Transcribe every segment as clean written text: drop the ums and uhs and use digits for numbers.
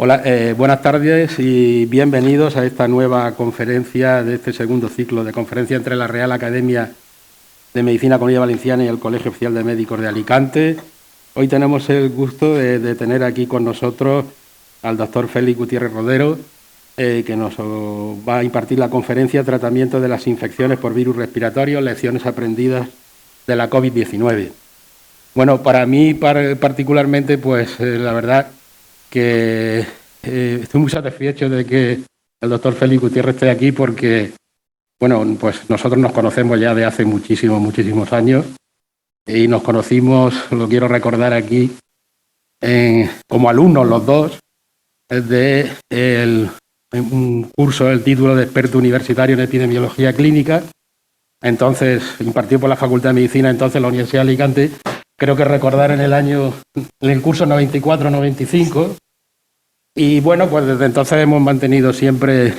Hola, buenas tardes y bienvenidos a esta nueva conferencia de este segundo ciclo de conferencia entre la Real Academia de Medicina Comunidad Valenciana y el Colegio Oficial de Médicos de Alicante. Hoy tenemos el gusto de tener aquí con nosotros al doctor Félix Gutiérrez Rodero, que nos va a impartir la conferencia Tratamiento de las infecciones por virus respiratorios, lecciones aprendidas de la COVID-19. Bueno, para mí particularmente, pues la verdad que estoy muy satisfecho de que el doctor Félix Gutiérrez esté aquí porque, bueno, pues nosotros nos conocemos ya de hace muchísimos años y nos conocimos, lo quiero recordar aquí, como alumnos los dos de un curso, el título de experto universitario en epidemiología clínica, entonces impartido por la Facultad de Medicina, entonces la Universidad de Alicante, creo que recordar en el curso 94-95. Y bueno, pues desde entonces hemos mantenido siempre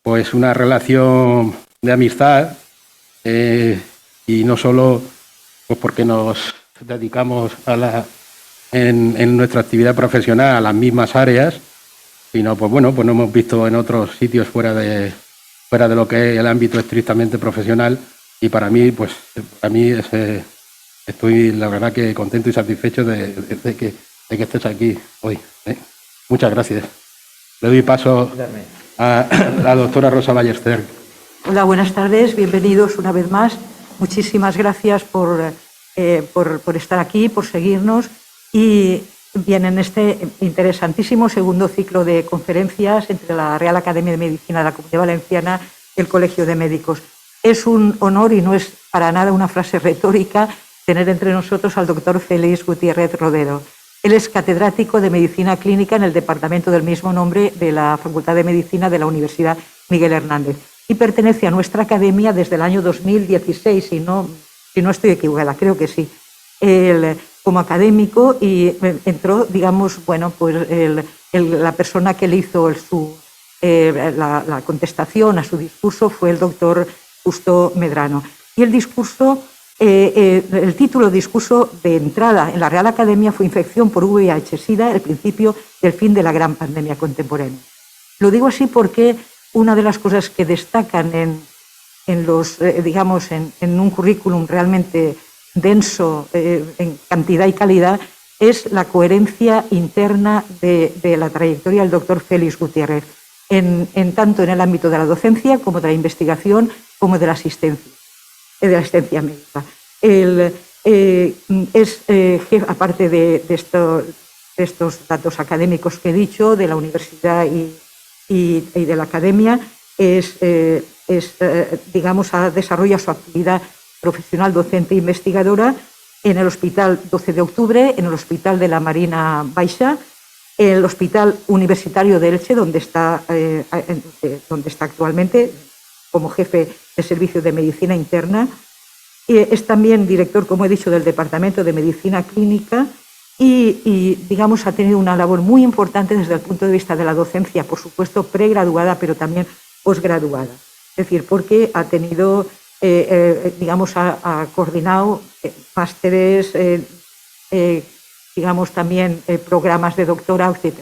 pues una relación de amistad y no solo pues porque nos dedicamos en nuestra actividad profesional a las mismas áreas, sino pues bueno, pues nos hemos visto en otros sitios fuera de lo que es el ámbito estrictamente profesional, y para mí estoy la verdad que contento y satisfecho de que estés aquí hoy. Muchas gracias. Le doy paso a la doctora Rosa Ballester. Hola, buenas tardes, bienvenidos una vez más. Muchísimas gracias por estar aquí, por seguirnos. Y bien, en este interesantísimo segundo ciclo de conferencias entre la Real Academia de Medicina de la Comunidad Valenciana y el Colegio de Médicos. Es un honor, y no es para nada una frase retórica, tener entre nosotros al doctor Félix Gutiérrez Rodero. Él es catedrático de Medicina Clínica en el departamento del mismo nombre de la Facultad de Medicina de la Universidad Miguel Hernández y pertenece a nuestra academia desde el año 2016, si no estoy equivocada, creo que sí. Él, como académico, y entró, digamos, bueno, pues la persona que le hizo la contestación a su discurso fue el doctor Justo Medrano. Y el discurso... el título de discurso de entrada en la Real Academia fue Infección por VIH-Sida, el principio del fin de la gran pandemia contemporánea. Lo digo así porque una de las cosas que destacan en un currículum realmente denso en cantidad y calidad es la coherencia interna de la trayectoria del doctor Félix Gutiérrez, tanto en el ámbito de la docencia como de la investigación como de la asistencia médica. Él es jefe, aparte de estos datos académicos que he dicho, de la universidad y de la academia, desarrolla su actividad profesional docente e investigadora en el Hospital 12 de Octubre, en el Hospital de la Marina Baixa, el Hospital Universitario de Elche, donde está actualmente como jefe de servicio de medicina interna. Es también director, como he dicho, del Departamento de Medicina Clínica y digamos, ha tenido una labor muy importante desde el punto de vista de la docencia, por supuesto, pregraduada, pero también posgraduada. Es decir, porque ha tenido, ha coordinado másteres, también programas de doctorado, etc.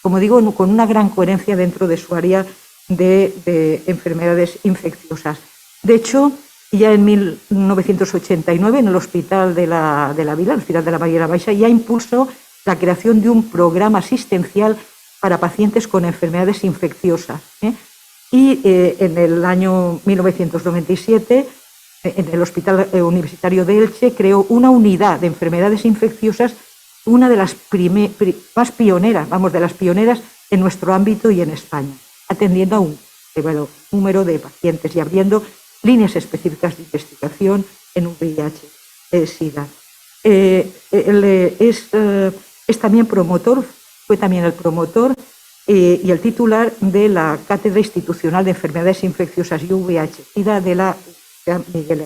Como digo, con una gran coherencia dentro de su área de enfermedades infecciosas. De hecho, ya en 1989, en el Hospital de la Vila, el Hospital de la Marina Baixa, ya impulsó la creación de un programa asistencial para pacientes con enfermedades infecciosas. Y en el año 1997, en el Hospital Universitario de Elche, creó una unidad de enfermedades infecciosas, una de las más pioneras, de las pioneras en nuestro ámbito y en España, atendiendo a un número de pacientes y abriendo líneas específicas de investigación en VIH-Sida. Es también promotor, fue también el promotor y el titular de la Cátedra Institucional de Enfermedades Infecciosas y VIH-Sida de la Universidad Miguel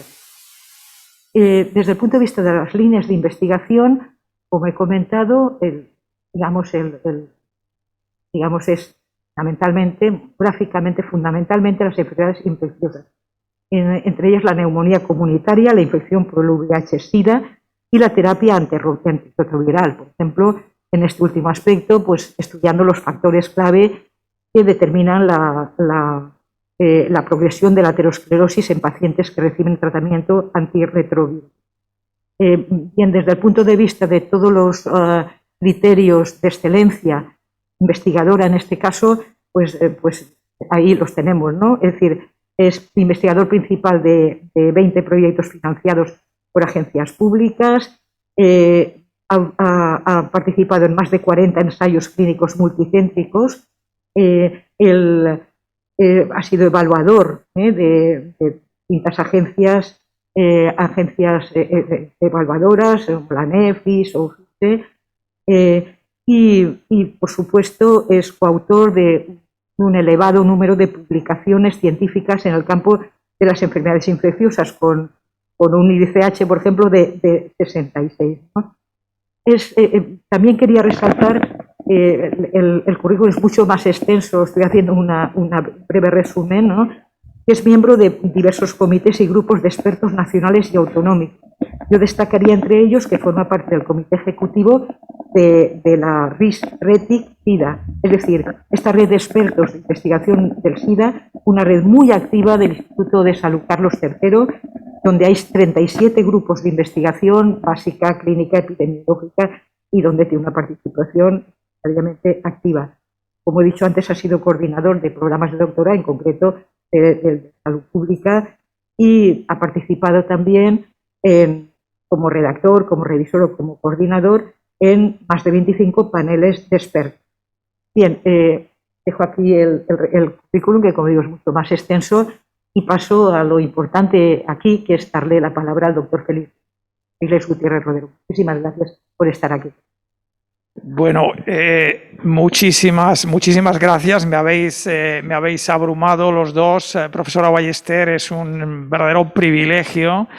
Hernández. Desde el punto de vista de las líneas de investigación, como he comentado, es fundamentalmente las enfermedades infecciosas, entre ellas la neumonía comunitaria, la infección por el VIH-Sida y la terapia antirretroviral. Por ejemplo, en este último aspecto, pues estudiando los factores clave que determinan la progresión de la aterosclerosis en pacientes que reciben tratamiento antirretroviral. Bien, desde el punto de vista de todos los criterios de excelencia investigadora en este caso, pues ahí los tenemos, ¿no? Es decir, es investigador principal de 20 proyectos financiados por agencias públicas, ha participado en más de 40 ensayos clínicos multicéntricos, ha sido evaluador de distintas agencias evaluadoras, la NEFIS o y, por supuesto, es coautor de un elevado número de publicaciones científicas en el campo de las enfermedades infecciosas, con un IDCH, por ejemplo, de 66, ¿no? También quería resaltar el currículum es mucho más extenso, estoy haciendo una breve resumen, ¿no? Es miembro de diversos comités y grupos de expertos nacionales y autonómicos. Yo destacaría entre ellos que forma parte del comité ejecutivo de la RIS-RETIC-SIDA, es decir, esta red de expertos de investigación del SIDA, una red muy activa del Instituto de Salud Carlos III, donde hay 37 grupos de investigación básica, clínica, epidemiológica y donde tiene una participación extraordinariamente activa. Como he dicho antes, ha sido coordinador de programas de doctorado, en concreto de salud pública, y ha participado también como redactor, como revisor o como coordinador en más de 25 paneles de expertos. Bien, dejo aquí el currículum, que como digo es mucho más extenso, y paso a lo importante aquí, que es darle la palabra al doctor Félix Gutiérrez Rodero. Muchísimas gracias por estar aquí. Bueno, muchísimas gracias. Me habéis abrumado los dos. Profesora Ballester, es un verdadero privilegio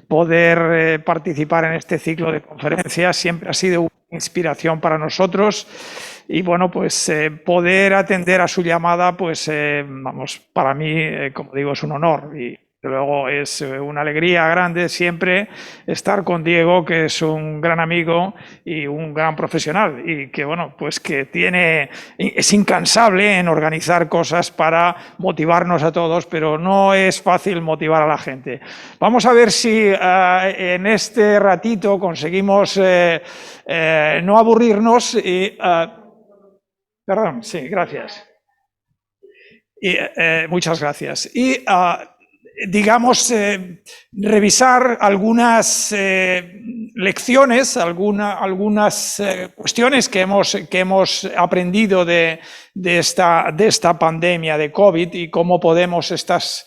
poder participar en este ciclo de conferencias. Siempre ha sido una inspiración para nosotros y bueno, pues poder atender a su llamada, pues vamos, para mí, como digo, es un honor y luego es una alegría grande siempre estar con Diego, que es un gran amigo y un gran profesional y que bueno, pues que es incansable en organizar cosas para motivarnos a todos, pero no es fácil motivar a la gente. Vamos a ver si en este ratito conseguimos no aburrirnos y perdón, sí, gracias. Y, muchas gracias. Y digamos, revisar algunas lecciones, algunas cuestiones que hemos aprendido de esta pandemia de COVID y cómo podemos estas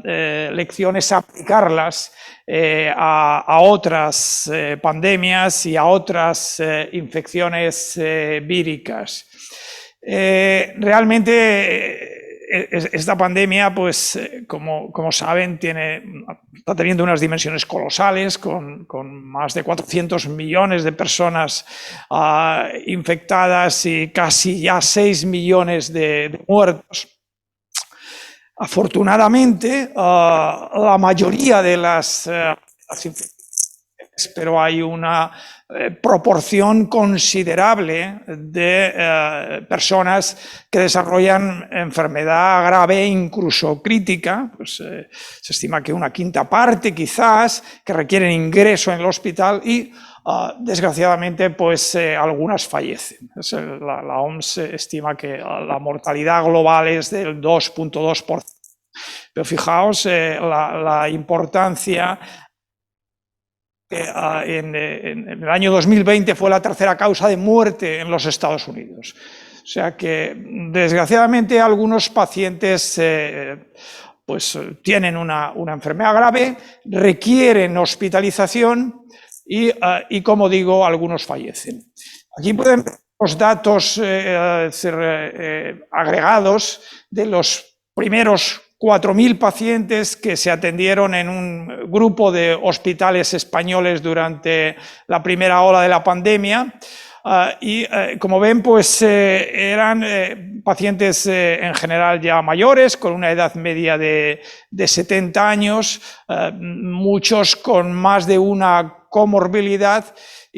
lecciones aplicarlas a otras pandemias y a otras infecciones víricas. Realmente esta pandemia, pues, como saben, está teniendo unas dimensiones colosales, con más de 400 millones de personas infectadas y casi ya 6 millones de muertos. Afortunadamente, la mayoría de las infecciones, pero hay una proporción considerable de personas que desarrollan enfermedad grave, incluso crítica, pues se estima que una quinta parte quizás, que requieren ingreso en el hospital y desgraciadamente pues algunas fallecen. La OMS estima que la mortalidad global es del 2,2%. Pero fijaos la importancia. En el año 2020 fue la tercera causa de muerte en los Estados Unidos. O sea que, desgraciadamente, algunos pacientes pues, tienen una enfermedad grave, requieren hospitalización y, como digo, algunos fallecen. Aquí pueden ver los datos agregados de los primeros 4.000 pacientes que se atendieron en un grupo de hospitales españoles durante la primera ola de la pandemia. Como ven, pues eran pacientes en general ya mayores, con una edad media de 70 años, muchos con más de una comorbilidad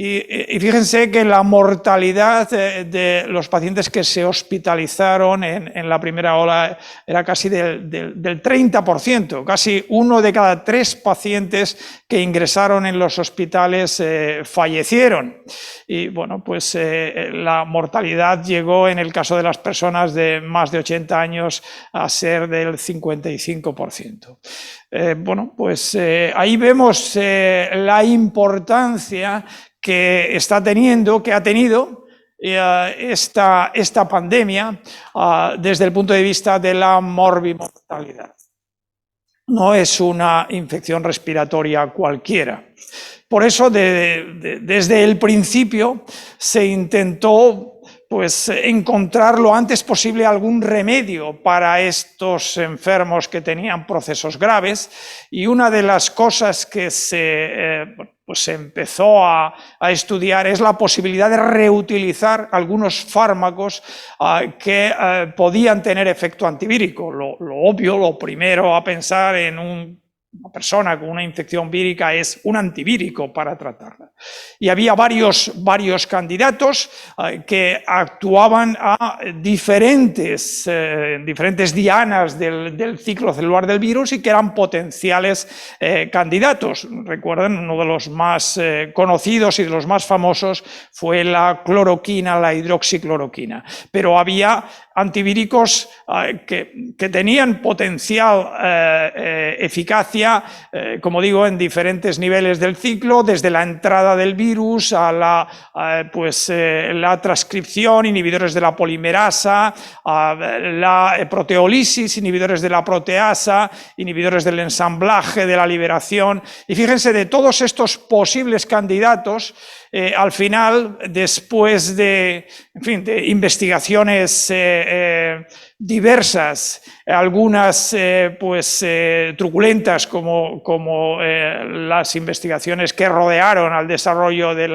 Y fíjense que la mortalidad de los pacientes que se hospitalizaron en la primera ola era casi del 30%, casi 1 de cada 3 pacientes que ingresaron en los hospitales fallecieron. Y bueno, pues la mortalidad llegó en el caso de las personas de más de 80 años a ser del 55%. Bueno, pues ahí vemos la importancia que está teniendo, que ha tenido esta pandemia desde el punto de vista de la morbimortalidad. No es una infección respiratoria cualquiera. Por eso, desde el principio, se intentó pues encontrar lo antes posible algún remedio para estos enfermos que tenían procesos graves, y una de las cosas que se empezó a estudiar es la posibilidad de reutilizar algunos fármacos que podían tener efecto antivírico. Lo obvio, lo primero a pensar en una persona con una infección vírica es un antivírico para tratarla. Y había varios candidatos que actuaban a diferentes dianas del ciclo celular del virus y que eran potenciales candidatos. Recuerden, uno de los más conocidos y de los más famosos fue la cloroquina, la hidroxicloroquina. Pero había antivíricos que tenían potencial eficacia, como digo, en diferentes niveles del ciclo, desde la entrada del virus a la transcripción, inhibidores de la polimerasa, a la proteólisis, inhibidores de la proteasa, inhibidores del ensamblaje, de la liberación. Y fíjense, de todos estos posibles candidatos, al final, después de investigaciones diversas, algunas truculentas, como las investigaciones que rodearon al desarrollo de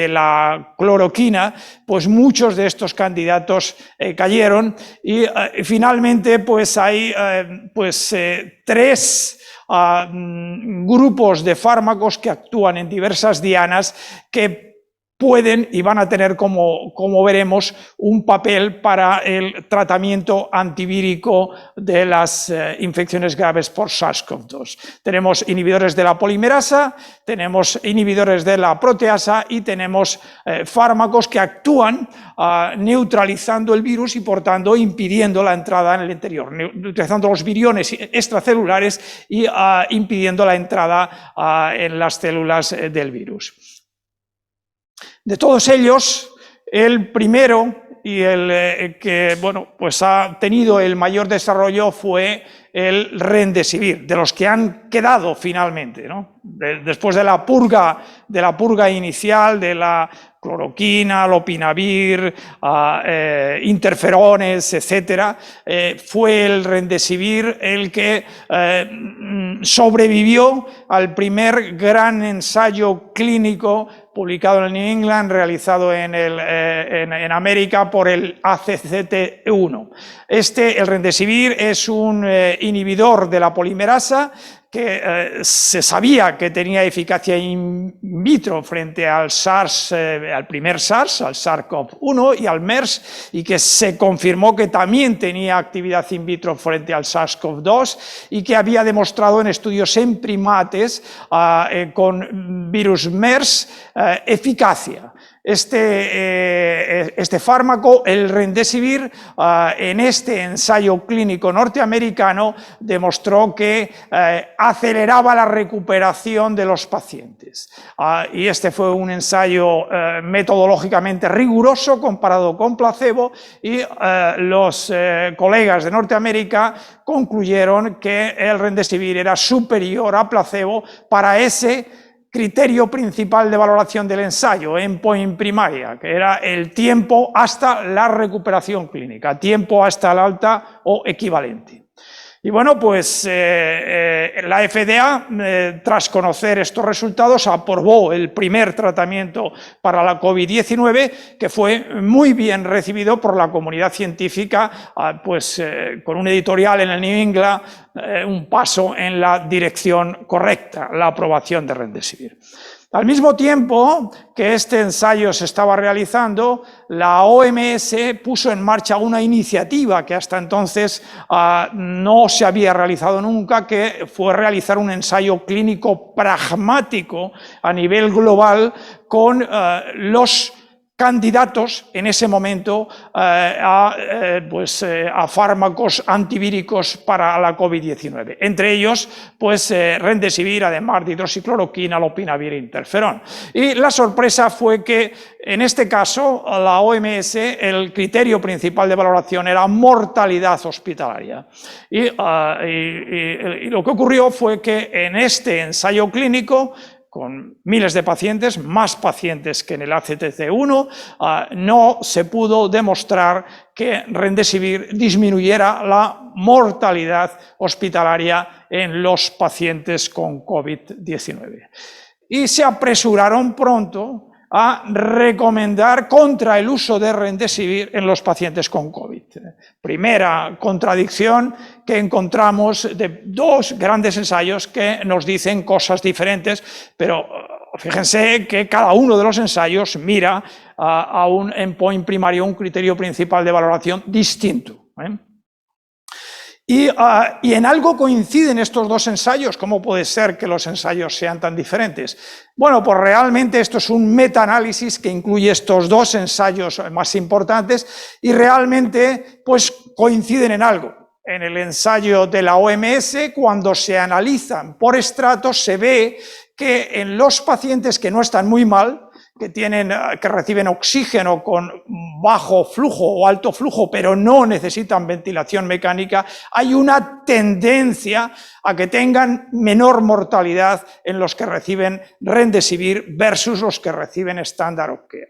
la cloroquina, pues muchos de estos candidatos cayeron, y finalmente pues hay 3 grupos de fármacos que actúan en diversas dianas que pueden y van a tener, como veremos, un papel para el tratamiento antivírico de las infecciones graves por SARS-CoV-2. Tenemos inhibidores de la polimerasa, tenemos inhibidores de la proteasa y tenemos fármacos que actúan neutralizando el virus y, por tanto, impidiendo la entrada en el interior, neutralizando los viriones extracelulares y impidiendo la entrada en las células del virus. De todos ellos, el primero y el que pues ha tenido el mayor desarrollo fue el Remdesivir, de los que han quedado finalmente, ¿no? Después de la purga inicial de la cloroquina, lopinavir, interferones, etcétera, fue el Remdesivir el que sobrevivió al primer gran ensayo clínico publicado en el New England, realizado en América por el ACCT1. El Remdesivir es un inhibidor de la polimerasa que se sabía que tenía eficacia in vitro frente al SARS, al primer SARS, al SARS-CoV-1 y al MERS, y que se confirmó que también tenía actividad in vitro frente al SARS-CoV-2 y que había demostrado en estudios en primates con virus MERS eficacia. Este fármaco, el Remdesivir, en este ensayo clínico norteamericano demostró que aceleraba la recuperación de los pacientes. Y este fue un ensayo metodológicamente riguroso comparado con placebo, y los colegas de Norteamérica concluyeron que el Remdesivir era superior a placebo para ese criterio principal de valoración del ensayo, endpoint primaria, que era el tiempo hasta la recuperación clínica, tiempo hasta el alta o equivalente. Y bueno, pues la FDA, tras conocer estos resultados, aprobó el primer tratamiento para la COVID-19, que fue muy bien recibido por la comunidad científica, con un editorial en el New England, un paso en la dirección correcta, la aprobación de Remdesivir. Al mismo tiempo que este ensayo se estaba realizando, la OMS puso en marcha una iniciativa que hasta entonces no se había realizado nunca, que fue realizar un ensayo clínico pragmático a nivel global con los candidatos en ese momento a fármacos antivíricos para la COVID-19. Entre ellos, pues Remdesivir, además de hidroxicloroquina, lopinavir e interferón. Y la sorpresa fue que, en este caso, la OMS, el criterio principal de valoración era mortalidad hospitalaria. Y lo que ocurrió fue que en este ensayo clínico, con miles de pacientes, más pacientes que en el ACTC1, no se pudo demostrar que Remdesivir disminuyera la mortalidad hospitalaria en los pacientes con COVID-19. Y se apresuraron pronto a recomendar contra el uso de Remdesivir en los pacientes con COVID. Primera contradicción que encontramos de dos grandes ensayos que nos dicen cosas diferentes, pero fíjense que cada uno de los ensayos mira a un endpoint primario, un criterio principal de valoración distinto. Y en algo coinciden estos dos ensayos. ¿Cómo puede ser que los ensayos sean tan diferentes? Bueno, pues realmente esto es un metaanálisis que incluye estos dos ensayos más importantes y realmente pues coinciden en algo. En el ensayo de la OMS, cuando se analizan por estratos, se ve que en los pacientes que no están muy mal, que reciben oxígeno con bajo flujo o alto flujo, pero no necesitan ventilación mecánica, hay una tendencia a que tengan menor mortalidad en los que reciben Remdesivir versus los que reciben Standard of Care.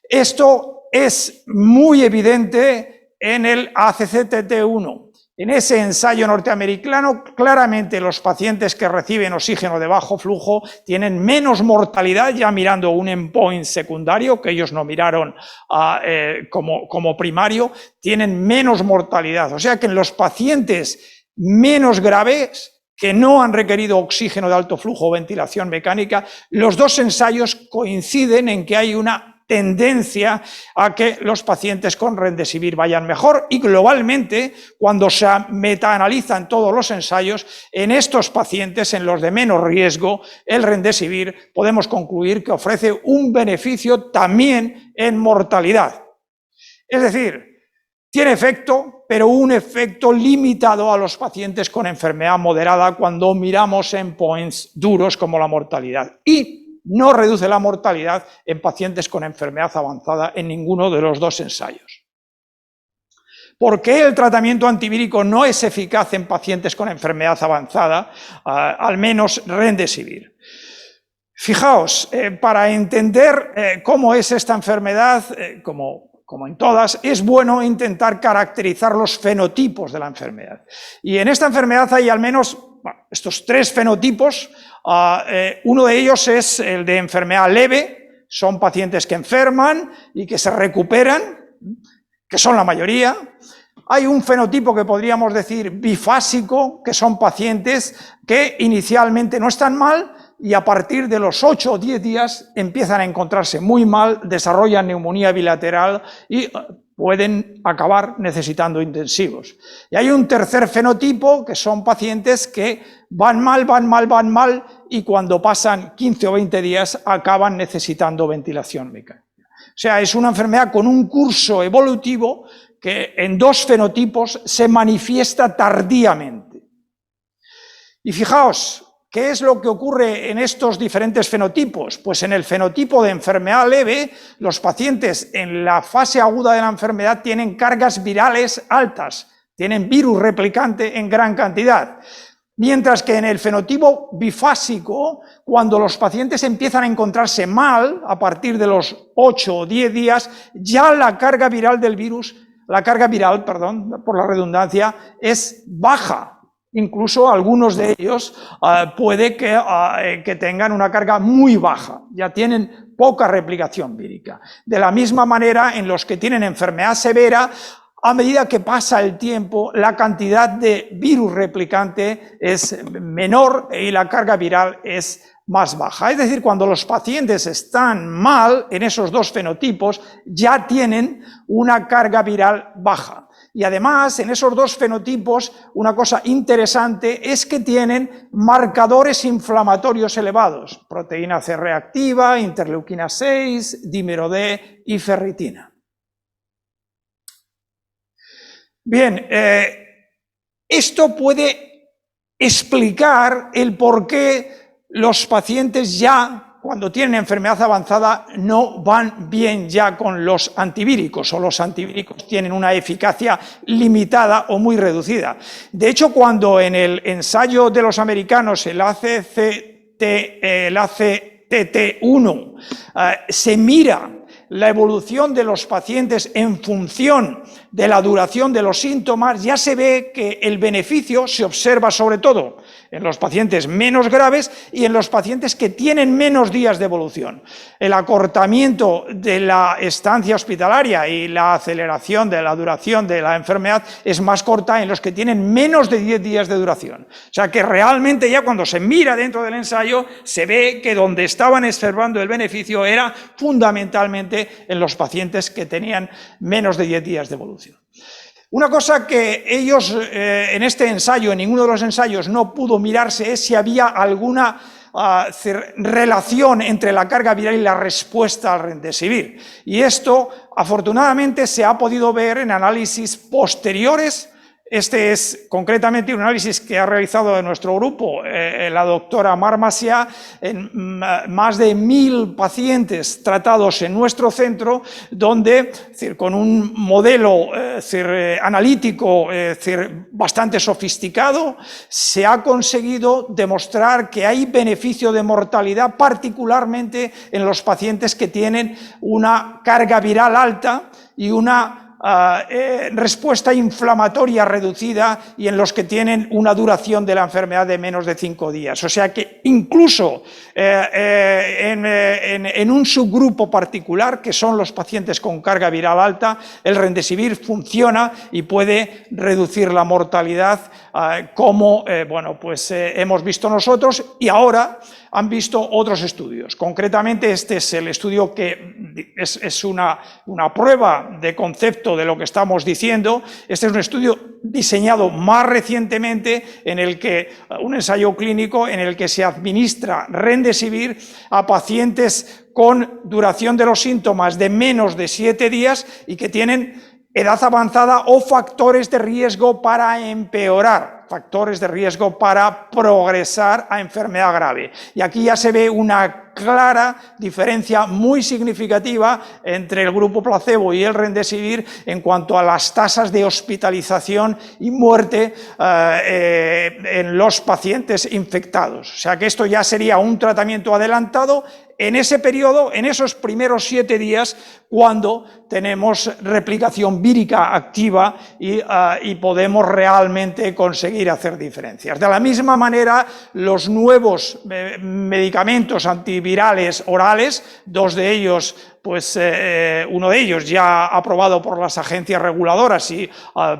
Esto es muy evidente en el ACCT1. En ese ensayo norteamericano, claramente los pacientes que reciben oxígeno de bajo flujo tienen menos mortalidad, ya mirando un endpoint secundario, que ellos no miraron como primario, tienen menos mortalidad. O sea que en los pacientes menos graves, que no han requerido oxígeno de alto flujo o ventilación mecánica, los dos ensayos coinciden en que hay una tendencia a que los pacientes con Remdesivir vayan mejor y globalmente, cuando se metaanalizan todos los ensayos, en estos pacientes, en los de menos riesgo, el Remdesivir podemos concluir que ofrece un beneficio también en mortalidad. Es decir, tiene efecto, pero un efecto limitado a los pacientes con enfermedad moderada cuando miramos endpoints duros como la mortalidad. Y no reduce la mortalidad en pacientes con enfermedad avanzada en ninguno de los dos ensayos. ¿Por qué el tratamiento antivírico no es eficaz en pacientes con enfermedad avanzada? Al menos Remdesivir. Fijaos, para entender cómo es esta enfermedad, como en todas, es bueno intentar caracterizar los fenotipos de la enfermedad. Y en esta enfermedad hay al menos estos tres fenotipos. Uno de ellos es el de enfermedad leve, son pacientes que enferman y que se recuperan, que son la mayoría. Hay un fenotipo que podríamos decir bifásico, que son pacientes que inicialmente no están mal y a partir de los 8 o 10 días empiezan a encontrarse muy mal, desarrollan neumonía bilateral y pueden acabar necesitando intensivos. Y hay un tercer fenotipo, que son pacientes que van mal, y cuando pasan 15 o 20 días acaban necesitando ventilación mecánica. O sea, es una enfermedad con un curso evolutivo que en dos fenotipos se manifiesta tardíamente. Y fijaos, ¿qué es lo que ocurre en estos diferentes fenotipos? Pues en el fenotipo de enfermedad leve, los pacientes en la fase aguda de la enfermedad tienen cargas virales altas, tienen virus replicante en gran cantidad. Mientras que en el fenotipo bifásico, cuando los pacientes empiezan a encontrarse mal, a partir de los 8 o 10 días, ya la carga viral del virus, por la redundancia, es baja. Incluso algunos de ellos puede que tengan una carga muy baja, ya tienen poca replicación vírica. De la misma manera, en los que tienen enfermedad severa, a medida que pasa el tiempo, la cantidad de virus replicante es menor y la carga viral es más baja. Es decir, cuando los pacientes están mal en esos dos fenotipos, ya tienen una carga viral baja. Y además, en esos dos fenotipos, una cosa interesante es que tienen marcadores inflamatorios elevados: proteína C reactiva, interleuquina 6, dímero D y ferritina. Bien, esto puede explicar el por qué los pacientes ya, cuando tienen enfermedad avanzada, no van bien ya con los antivíricos, o los antivíricos tienen una eficacia limitada o muy reducida. De hecho, cuando en el ensayo de los americanos, el ACTT1, se mira la evolución de los pacientes en función de la duración de los síntomas, ya se ve que el beneficio se observa sobre todo en los pacientes menos graves y en los pacientes que tienen menos días de evolución. El acortamiento de la estancia hospitalaria y la aceleración de la duración de la enfermedad es más corta en los que tienen menos de 10 días de duración. O sea que realmente ya cuando se mira dentro del ensayo se ve que donde estaban observando el beneficio era fundamentalmente en los pacientes que tenían menos de 10 días de evolución. Una cosa que ellos en este ensayo, en ninguno de los ensayos, no pudo mirarse es si había alguna relación entre la carga viral y la respuesta al remdesivir. Y esto, afortunadamente, se ha podido ver en análisis posteriores. Este es concretamente un análisis que ha realizado nuestro grupo, la doctora Mar Macià, en más de 1000 pacientes tratados en nuestro centro, donde, con un modelo analítico bastante sofisticado, se ha conseguido demostrar que hay beneficio de mortalidad, particularmente en los pacientes que tienen una carga viral alta y una respuesta inflamatoria reducida, y en los que tienen una duración de la enfermedad de menos de 5 días. O sea que incluso en un subgrupo particular, que son los pacientes con carga viral alta, el remdesivir funciona y puede reducir la mortalidad, como hemos visto nosotros, y ahora han visto otros estudios. Concretamente, este es el estudio que es una prueba de concepto de lo que estamos diciendo. Este es un estudio diseñado más recientemente, en el que un ensayo clínico en el que se administra remdesivir a pacientes con duración de los síntomas de menos de 7 días y que tienen edad avanzada o factores de riesgo para empeorar, factores de riesgo para progresar a enfermedad grave. Y aquí ya se ve una clara diferencia muy significativa entre el grupo placebo y el remdesivir en cuanto a las tasas de hospitalización y muerte en los pacientes infectados. O sea que esto ya sería un tratamiento adelantado en ese periodo, en esos primeros 7 días, cuando tenemos replicación vírica activa y podemos realmente conseguir hacer diferencias. De la misma manera, los nuevos medicamentos antivirales orales, dos de ellos, uno de ellos ya aprobado por las agencias reguladoras y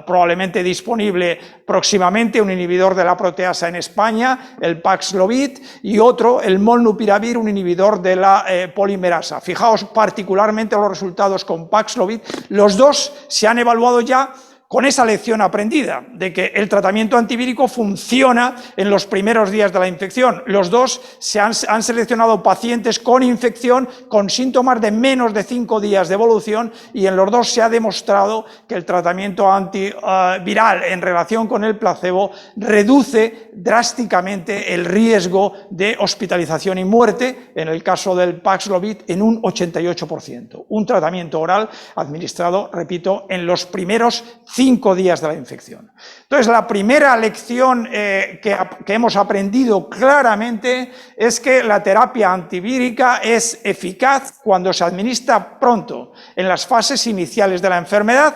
probablemente disponible próximamente, un inhibidor de la proteasa en España, el Paxlovid, y otro, el molnupiravir, un inhibidor de la polimerasa. Fijaos particularmente los resultados con Paxlovid. Los dos se han evaluado ya con esa lección aprendida, de que el tratamiento antivírico funciona en los primeros días de la infección. Los dos han seleccionado pacientes con infección, con síntomas de menos de 5 días de evolución, y en los dos se ha demostrado que el tratamiento antiviral en relación con el placebo reduce drásticamente el riesgo de hospitalización y muerte, en el caso del Paxlovid, en un 88%. Un tratamiento oral administrado, repito, en los primeros 5 días de la infección. Entonces, la primera lección que hemos aprendido claramente es que la terapia antivírica es eficaz cuando se administra pronto, en las fases iniciales de la enfermedad,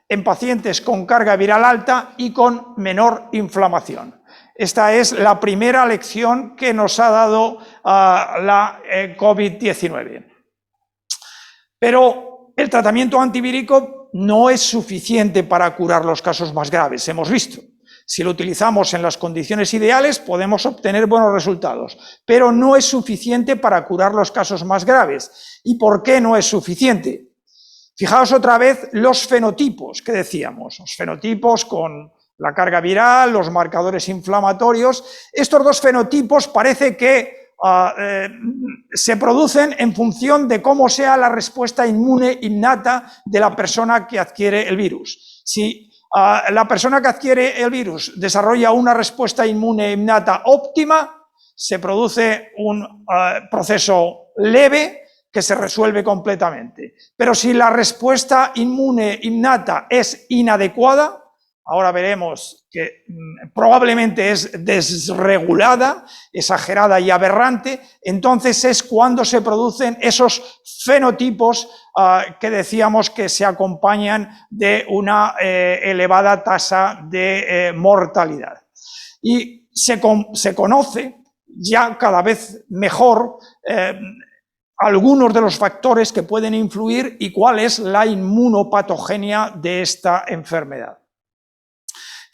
en pacientes con carga viral alta y con menor inflamación. Esta es la primera lección que nos ha dado la COVID-19. Pero el tratamiento antivírico no es suficiente para curar los casos más graves, hemos visto. Si lo utilizamos en las condiciones ideales podemos obtener buenos resultados, pero no es suficiente para curar los casos más graves. ¿Y por qué no es suficiente? Fijaos otra vez los fenotipos que decíamos, los fenotipos con la carga viral, los marcadores inflamatorios. Estos dos fenotipos parece que se producen en función de cómo sea la respuesta inmune innata de la persona que adquiere el virus. Si la persona que adquiere el virus desarrolla una respuesta inmune innata óptima, se produce un proceso leve que se resuelve completamente. Pero si la respuesta inmune innata es inadecuada, ahora veremos que probablemente es desregulada, exagerada y aberrante, entonces es cuando se producen esos fenotipos que decíamos que se acompañan de una elevada tasa de mortalidad. Y se conoce ya cada vez mejor algunos de los factores que pueden influir y cuál es la inmunopatogenia de esta enfermedad.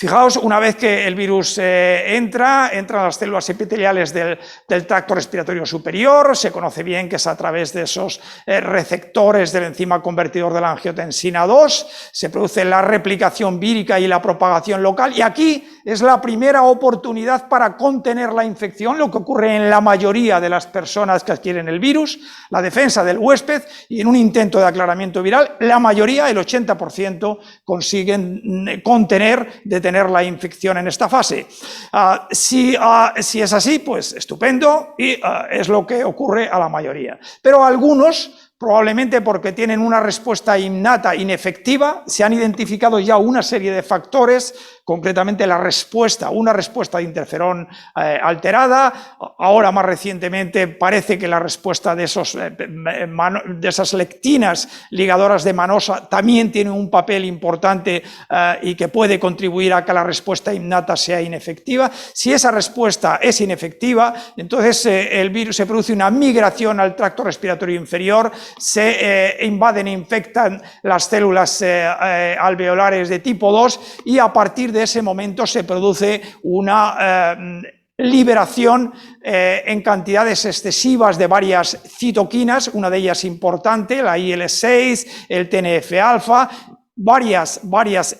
Fijaos, una vez que el virus entra a las células epiteliales del tracto respiratorio superior, se conoce bien que es a través de esos receptores del enzima convertidor de la angiotensina 2, se produce la replicación vírica y la propagación local, y aquí es la primera oportunidad para contener la infección, lo que ocurre en la mayoría de las personas que adquieren el virus, la defensa del huésped, y en un intento de aclaramiento viral, la mayoría, el 80%, consiguen contener, detener la infección en esta fase. Si es así, pues estupendo, y es lo que ocurre a la mayoría. Pero algunos, probablemente porque tienen una respuesta innata inefectiva, se han identificado ya una serie de factores, concretamente una respuesta de interferón alterada. Ahora, más recientemente, parece que la respuesta de esas lectinas ligadoras de manosa también tiene un papel importante y que puede contribuir a que la respuesta innata sea inefectiva. Si esa respuesta es inefectiva, entonces el virus se produce una migración al tracto respiratorio inferior, se invaden e infectan las células alveolares de tipo 2 y a partir de ese momento se produce una liberación en cantidades excesivas de varias citoquinas, una de ellas importante, la IL-6, el TNF-alfa, varias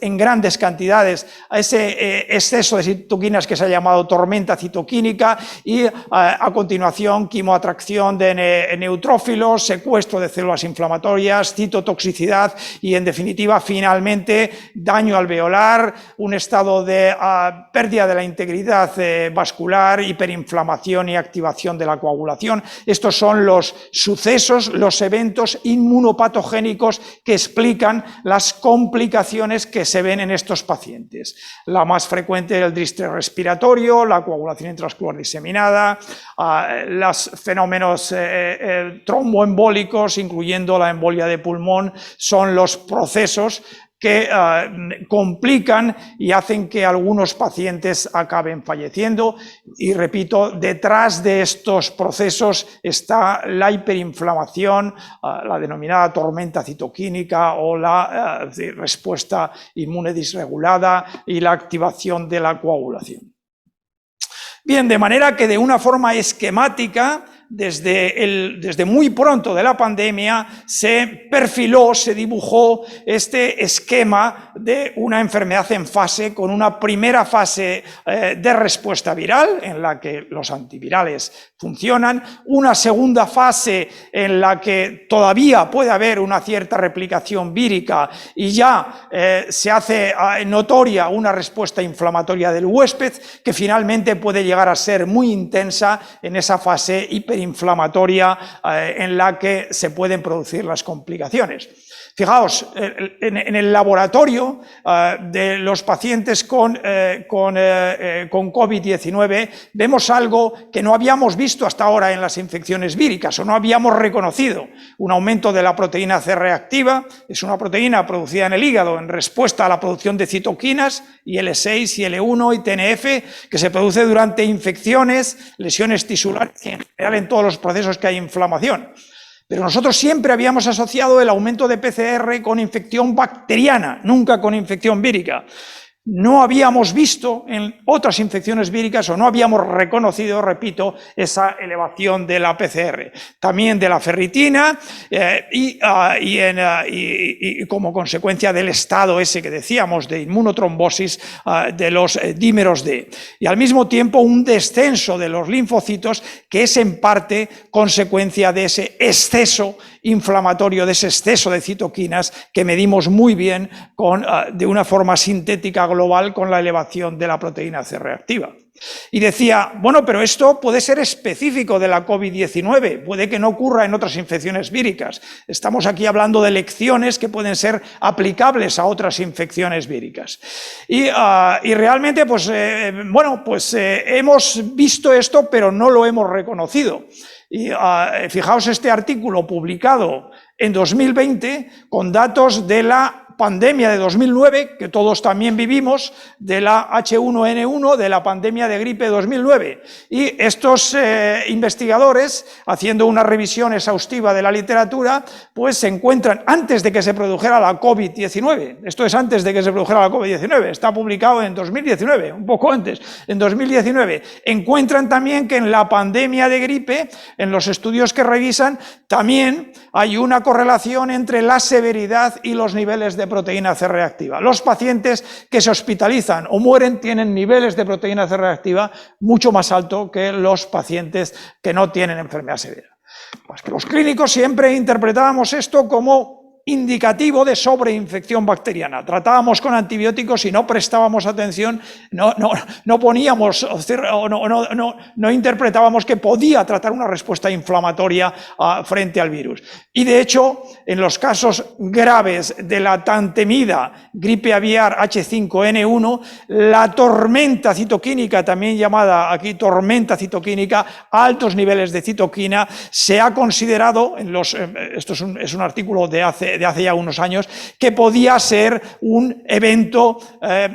en grandes cantidades, a ese exceso de citoquinas que se ha llamado tormenta citoquínica, y a continuación quimoatracción de neutrófilos, secuestro de células inflamatorias, citotoxicidad y, en definitiva, finalmente, daño alveolar, un estado de pérdida de la integridad vascular, hiperinflamación y activación de la coagulación. Estos son los sucesos, los eventos inmunopatogénicos que explican las complicaciones que se ven en estos pacientes. La más frecuente es el distrés respiratorio, la coagulación intramuscular diseminada, los fenómenos tromboembólicos, incluyendo la embolia de pulmón, son los procesos que complican y hacen que algunos pacientes acaben falleciendo. Y repito, detrás de estos procesos está la hiperinflamación, la denominada tormenta citoquínica o la respuesta inmune disregulada y la activación de la coagulación. Bien, de manera que de una forma esquemática, desde muy pronto de la pandemia se perfiló, se dibujó este esquema de una enfermedad en fase, con una primera fase de respuesta viral en la que los antivirales funcionan, una segunda fase en la que todavía puede haber una cierta replicación vírica y ya se hace notoria una respuesta inflamatoria del huésped, que finalmente puede llegar a ser muy intensa en esa fase hiperinflamatoria en la que se pueden producir las complicaciones. Fijaos, en el laboratorio de los pacientes con COVID-19 vemos algo que no habíamos visto hasta ahora en las infecciones víricas o no habíamos reconocido: un aumento de la proteína C reactiva. Es una proteína producida en el hígado en respuesta a la producción de citoquinas, IL-6, IL-1 y TNF, que se produce durante infecciones, lesiones tisulares y en general en todos los procesos que hay inflamación. Pero nosotros siempre habíamos asociado el aumento de PCR con infección bacteriana, nunca con infección vírica. No habíamos visto en otras infecciones víricas o no habíamos reconocido, repito, esa elevación de la PCR. También de la ferritina y como consecuencia del estado ese que decíamos de inmunotrombosis de los dímeros D. Y al mismo tiempo un descenso de los linfocitos que es en parte consecuencia de ese exceso inflamatorio, de ese exceso de citoquinas que medimos muy bien de una forma sintética global con la elevación de la proteína C reactiva. Y decía, bueno, pero esto puede ser específico de la COVID-19, puede que no ocurra en otras infecciones víricas. Estamos aquí hablando de lecciones que pueden ser aplicables a otras infecciones víricas. Y realmente, pues, hemos visto esto, pero no lo hemos reconocido. Y fijaos este artículo publicado en 2020 con datos de la pandemia de 2009, que todos también vivimos, de la H1N1, de la pandemia de gripe de 2009. Y estos investigadores, haciendo una revisión exhaustiva de la literatura, pues se encuentran, antes de que se produjera la COVID-19, esto es antes de que se produjera la COVID-19, está publicado en 2019, un poco antes, en 2019, encuentran también que en la pandemia de gripe, en los estudios que revisan, también hay una correlación entre la severidad y los niveles de proteína C reactiva. Los pacientes que se hospitalizan o mueren tienen niveles de proteína C reactiva mucho más altos que los pacientes que no tienen enfermedad severa. Pues que los clínicos siempre interpretábamos esto como indicativo de sobreinfección bacteriana. Tratábamos con antibióticos y no prestábamos atención, no poníamos, no interpretábamos que podía tratar una respuesta inflamatoria frente al virus. Y de hecho, en los casos graves de la tan temida gripe aviar H5N1, la tormenta citoquínica, también llamada aquí tormenta citoquínica, altos niveles de citoquina, se ha considerado, esto es un artículo de hace ya unos años, que podía ser un evento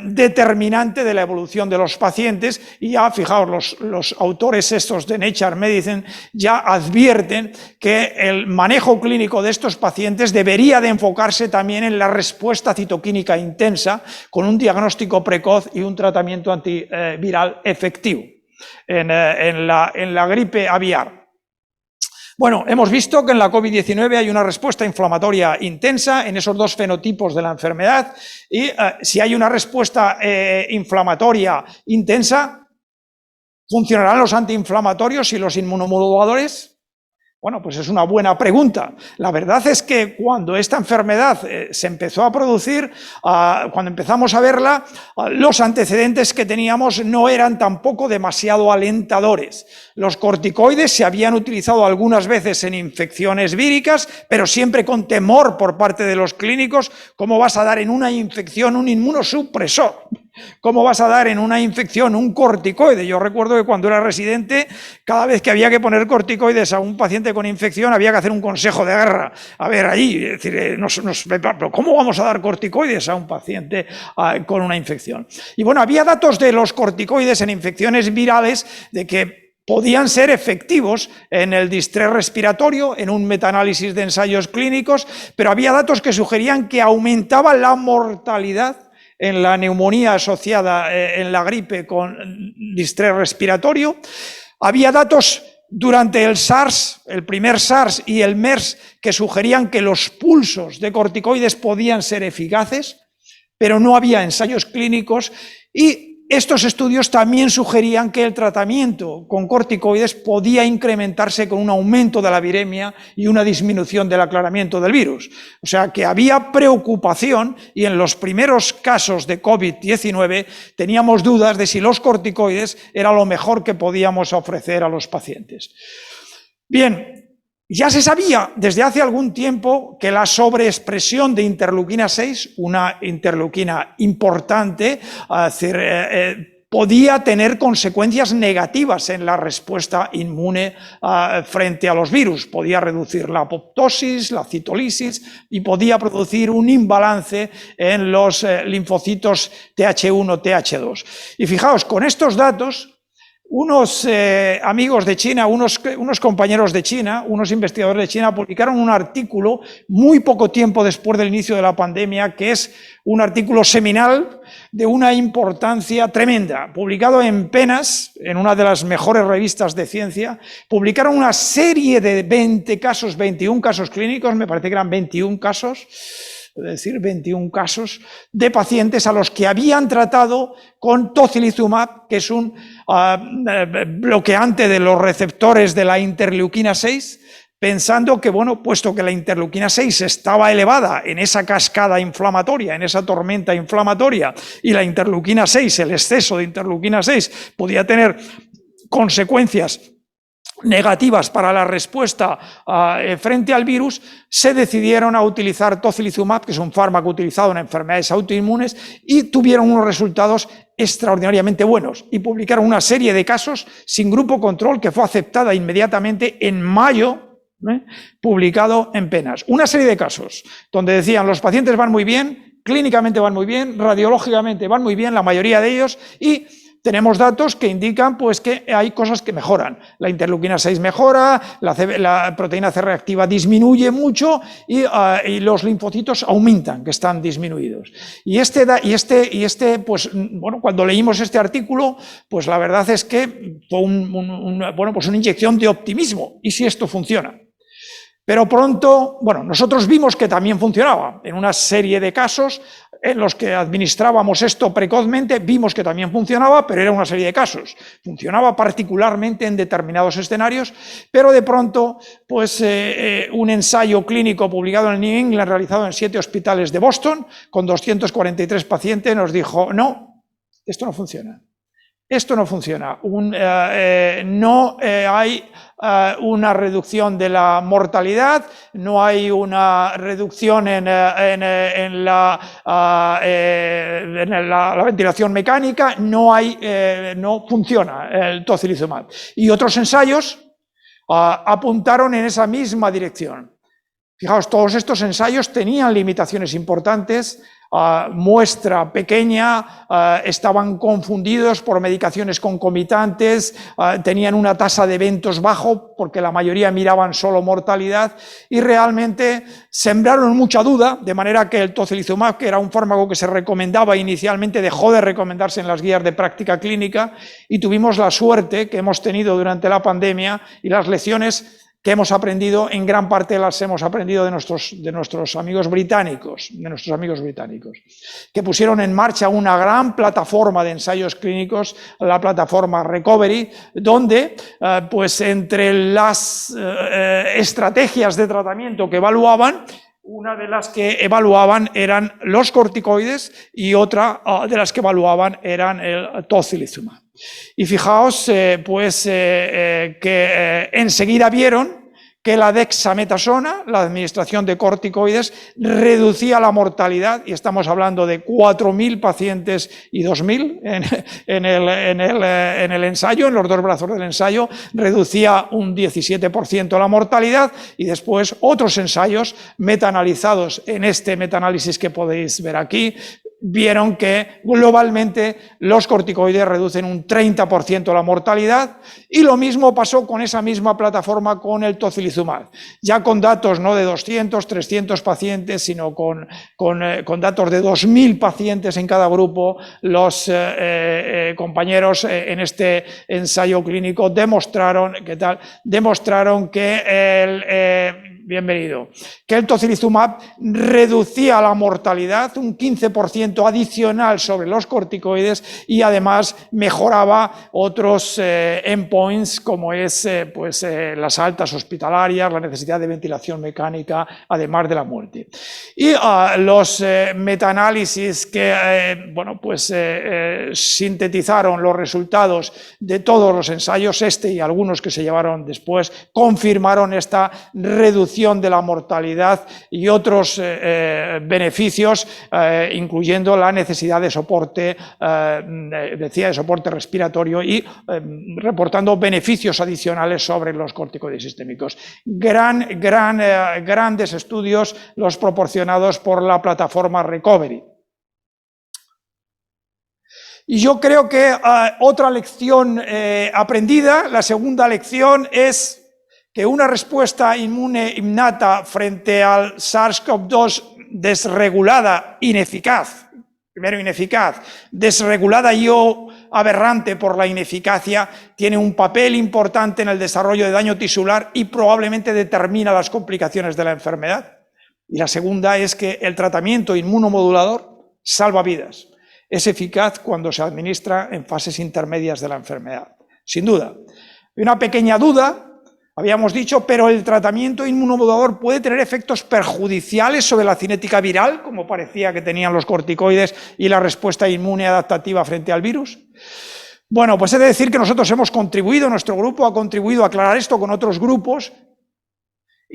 determinante de la evolución de los pacientes. Y ya, fijaos, los autores estos de Nature Medicine ya advierten que el manejo clínico de estos pacientes debería de enfocarse también en la respuesta citoquínica intensa, con un diagnóstico precoz y un tratamiento antiviral efectivo en la gripe aviar. Bueno, hemos visto que en la COVID-19 hay una respuesta inflamatoria intensa en esos dos fenotipos de la enfermedad y si hay una respuesta inflamatoria intensa, ¿funcionarán los antiinflamatorios y los inmunomoduladores? Bueno, pues es una buena pregunta. La verdad es que cuando esta enfermedad se empezó a producir, cuando empezamos a verla, los antecedentes que teníamos no eran tampoco demasiado alentadores. Los corticoides se habían utilizado algunas veces en infecciones víricas, pero siempre con temor por parte de los clínicos. ¿Cómo vas a dar en una infección un inmunosupresor? ¿Cómo vas a dar en una infección un corticoide? Yo recuerdo que cuando era residente, cada vez que había que poner corticoides a un paciente con infección, había que hacer un consejo de guerra. A ver, allí, es decir, pero ¿cómo vamos a dar corticoides a un paciente con una infección? Y bueno, había datos de los corticoides en infecciones virales de que podían ser efectivos en el distrés respiratorio, en un metaanálisis de ensayos clínicos, pero había datos que sugerían que aumentaba la mortalidad en la neumonía asociada en la gripe con distrés respiratorio. Había datos durante el SARS, el primer SARS y el MERS, que sugerían que los pulsos de corticoides podían ser eficaces, pero no había ensayos clínicos y estos estudios también sugerían que el tratamiento con corticoides podía incrementarse con un aumento de la viremia y una disminución del aclaramiento del virus. O sea que había preocupación y en los primeros casos de COVID-19 teníamos dudas de si los corticoides era lo mejor que podíamos ofrecer a los pacientes. Bien. Ya se sabía desde hace algún tiempo que la sobreexpresión de interleuquina 6, una interleuquina importante, podía tener consecuencias negativas en la respuesta inmune frente a los virus. Podía reducir la apoptosis, la citolisis y podía producir un imbalance en los linfocitos TH1, TH2. Y fijaos, con estos datos, Unos amigos de China, unos compañeros de China, unos investigadores de China publicaron un artículo muy poco tiempo después del inicio de la pandemia, que es un artículo seminal de una importancia tremenda, publicado en PNAS, en una de las mejores revistas de ciencia. Publicaron una serie de 20 casos, 21 casos clínicos, me parece que eran 21 casos, es decir, 21 casos de pacientes a los que habían tratado con tocilizumab, que es un bloqueante de los receptores de la interleuquina 6, pensando que, bueno, puesto que la interleuquina 6 estaba elevada en esa cascada inflamatoria, en esa tormenta inflamatoria, y la interleuquina 6, el exceso de interleuquina 6, podía tener consecuencias negativas para la respuesta frente al virus, se decidieron a utilizar tocilizumab, que es un fármaco utilizado en enfermedades autoinmunes, y tuvieron unos resultados extraordinariamente buenos y publicaron una serie de casos sin grupo control que fue aceptada inmediatamente en mayo, publicado en PNAS. Una serie de casos donde decían los pacientes van muy bien, clínicamente van muy bien, radiológicamente van muy bien, la mayoría de ellos, y tenemos datos que indican pues, que hay cosas que mejoran. La interleuquina 6 mejora, la proteína C reactiva disminuye mucho y los linfocitos aumentan, que están disminuidos. Pues, bueno, cuando leímos este artículo, pues la verdad es que fue pues una inyección de optimismo. ¿Y si esto funciona? Pero pronto, bueno, nosotros vimos que también funcionaba. En una serie de casos en los que administrábamos esto precozmente, vimos que también funcionaba, pero era una serie de casos. Funcionaba particularmente en determinados escenarios, pero de pronto, pues un ensayo clínico publicado en el New England, realizado en 7 hospitales de Boston, con 243 pacientes, nos dijo, no, esto no funciona. Esto no funciona. No hay una reducción de la mortalidad, no hay una reducción en la ventilación mecánica, no funciona el tocilizumab. Y otros ensayos apuntaron en esa misma dirección. Fijaos, todos estos ensayos tenían limitaciones importantes, muestra pequeña, estaban confundidos por medicaciones concomitantes, tenían una tasa de eventos bajo porque la mayoría miraban solo mortalidad y realmente sembraron mucha duda, de manera que el tocilizumab, que era un fármaco que se recomendaba inicialmente, dejó de recomendarse en las guías de práctica clínica y tuvimos la suerte que hemos tenido durante la pandemia y las lecciones que hemos aprendido, en gran parte las hemos aprendido de nuestros amigos británicos, que pusieron en marcha una gran plataforma de ensayos clínicos, la plataforma Recovery, donde, pues entre las estrategias de tratamiento que evaluaban, una de las que evaluaban eran los corticoides y otra de las que evaluaban eran el tocilizumab. Y fijaos, que enseguida vieron que la dexametasona, la administración de corticoides, reducía la mortalidad, y estamos hablando de 4.000 pacientes y 2.000 en el ensayo, en los dos brazos del ensayo, reducía un 17% la mortalidad, y después otros ensayos metaanalizados en este metaanálisis que podéis ver aquí, vieron que globalmente los corticoides reducen un 30% la mortalidad, y lo mismo pasó con esa misma plataforma con el tocilizumab, ya con datos no de 200, 300 pacientes, sino con datos de 2.000 pacientes en cada grupo. Los compañeros en este ensayo clínico demostraron que que el tocilizumab reducía la mortalidad un 15% adicional sobre los corticoides y además mejoraba otros endpoints como es las altas hospitalarias, la necesidad de ventilación mecánica, además de la muerte. Y los metaanálisis que sintetizaron los resultados de todos los ensayos, y algunos que se llevaron después, confirmaron esta reducción de la mortalidad y otros beneficios, incluyendo la necesidad de soporte, de soporte respiratorio y reportando beneficios adicionales sobre los corticoides sistémicos. Grandes estudios los proporcionados por la plataforma Recovery. Y yo creo que otra lección aprendida, la segunda lección es que una respuesta inmune innata frente al SARS-CoV-2 desregulada, ineficaz, primero ineficaz, desregulada y o aberrante por la ineficacia, tiene un papel importante en el desarrollo de daño tisular y probablemente determina las complicaciones de la enfermedad. Y la segunda es que el tratamiento inmunomodulador salva vidas. Es eficaz cuando se administra en fases intermedias de la enfermedad, sin duda. Y una pequeña duda, habíamos dicho, pero el tratamiento inmunomodulador puede tener efectos perjudiciales sobre la cinética viral, como parecía que tenían los corticoides y la respuesta inmune adaptativa frente al virus. Bueno, pues he de decir que nosotros hemos contribuido, nuestro grupo ha contribuido a aclarar esto con otros grupos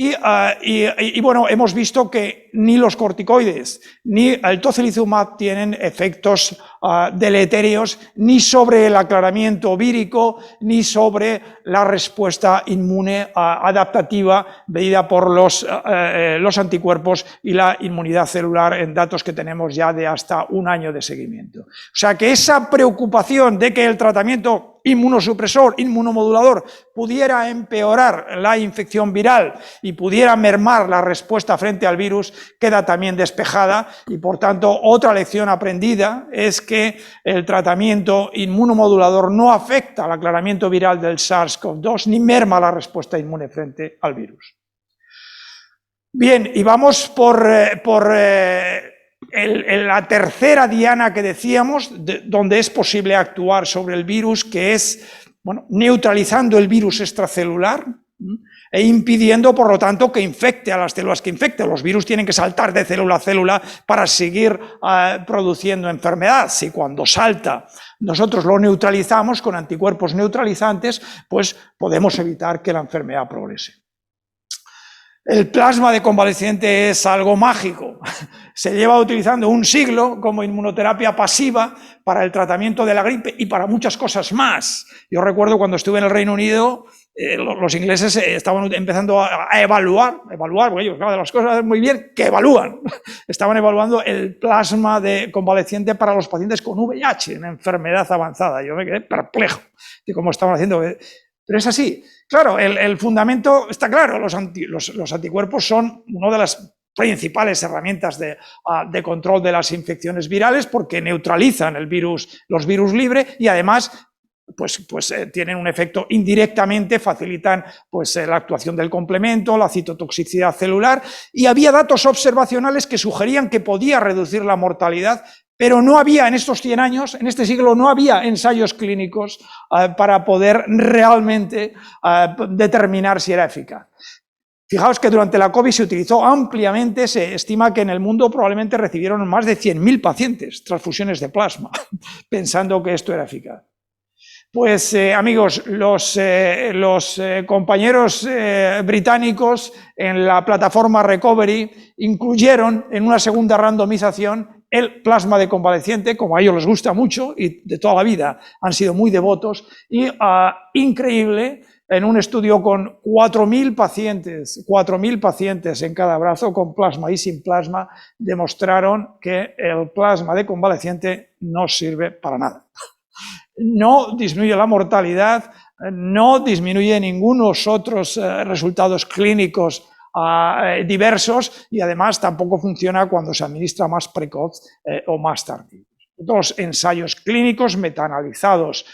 y bueno, hemos visto que ni los corticoides ni el tocilizumab tienen efectos deletéreos ni sobre el aclaramiento vírico ni sobre la respuesta inmune adaptativa medida por los anticuerpos y la inmunidad celular en datos que tenemos ya de hasta 1 año de seguimiento. O sea que esa preocupación de que el tratamiento inmunosupresor, inmunomodulador, pudiera empeorar la infección viral y pudiera mermar la respuesta frente al virus, queda también despejada y, por tanto, otra lección aprendida es que el tratamiento inmunomodulador no afecta al aclaramiento viral del SARS-CoV-2 ni merma la respuesta inmune frente al virus. Bien, y vamos por la tercera diana que decíamos, donde es posible actuar sobre el virus, que es, bueno, neutralizando el virus extracelular e impidiendo, por lo tanto, que infecte a las células que infecte. Los virus tienen que saltar de célula a célula para seguir produciendo enfermedad. Si cuando salta nosotros lo neutralizamos con anticuerpos neutralizantes, pues podemos evitar que la enfermedad progrese. El plasma de convaleciente es algo mágico. Se lleva utilizando 1 siglo como inmunoterapia pasiva para el tratamiento de la gripe y para muchas cosas más. Yo recuerdo cuando estuve en el Reino Unido, los ingleses estaban empezando a evaluar, porque ellos, claro, de las cosas muy bien, que evalúan. Estaban evaluando el plasma de convaleciente para los pacientes con VIH, una enfermedad avanzada. Yo me quedé perplejo de cómo estaban haciendo. Pero es así. Claro, el fundamento está claro. Los anticuerpos son una de las principales herramientas de control de las infecciones virales porque neutralizan los virus libres y además tienen un efecto indirectamente, facilitan la actuación del complemento, la citotoxicidad celular, y había datos observacionales que sugerían que podía reducir la mortalidad, pero no había en estos 100 años, en este siglo, no había ensayos clínicos para poder realmente determinar si era eficaz. Fijaos que durante la COVID se utilizó ampliamente, se estima que en el mundo probablemente recibieron más de 100.000 pacientes transfusiones de plasma, pensando que esto era eficaz. Pues amigos, los compañeros británicos en la plataforma Recovery incluyeron en una segunda randomización el plasma de convaleciente, como a ellos les gusta mucho y de toda la vida han sido muy devotos, y increíble, en un estudio con 4.000 pacientes en cada brazo, con plasma y sin plasma, demostraron que el plasma de convaleciente no sirve para nada. No disminuye la mortalidad, no disminuye ningunos otros resultados clínicos diversos y además tampoco funciona cuando se administra más precoz o más tardío. 2 ensayos clínicos metaanalizados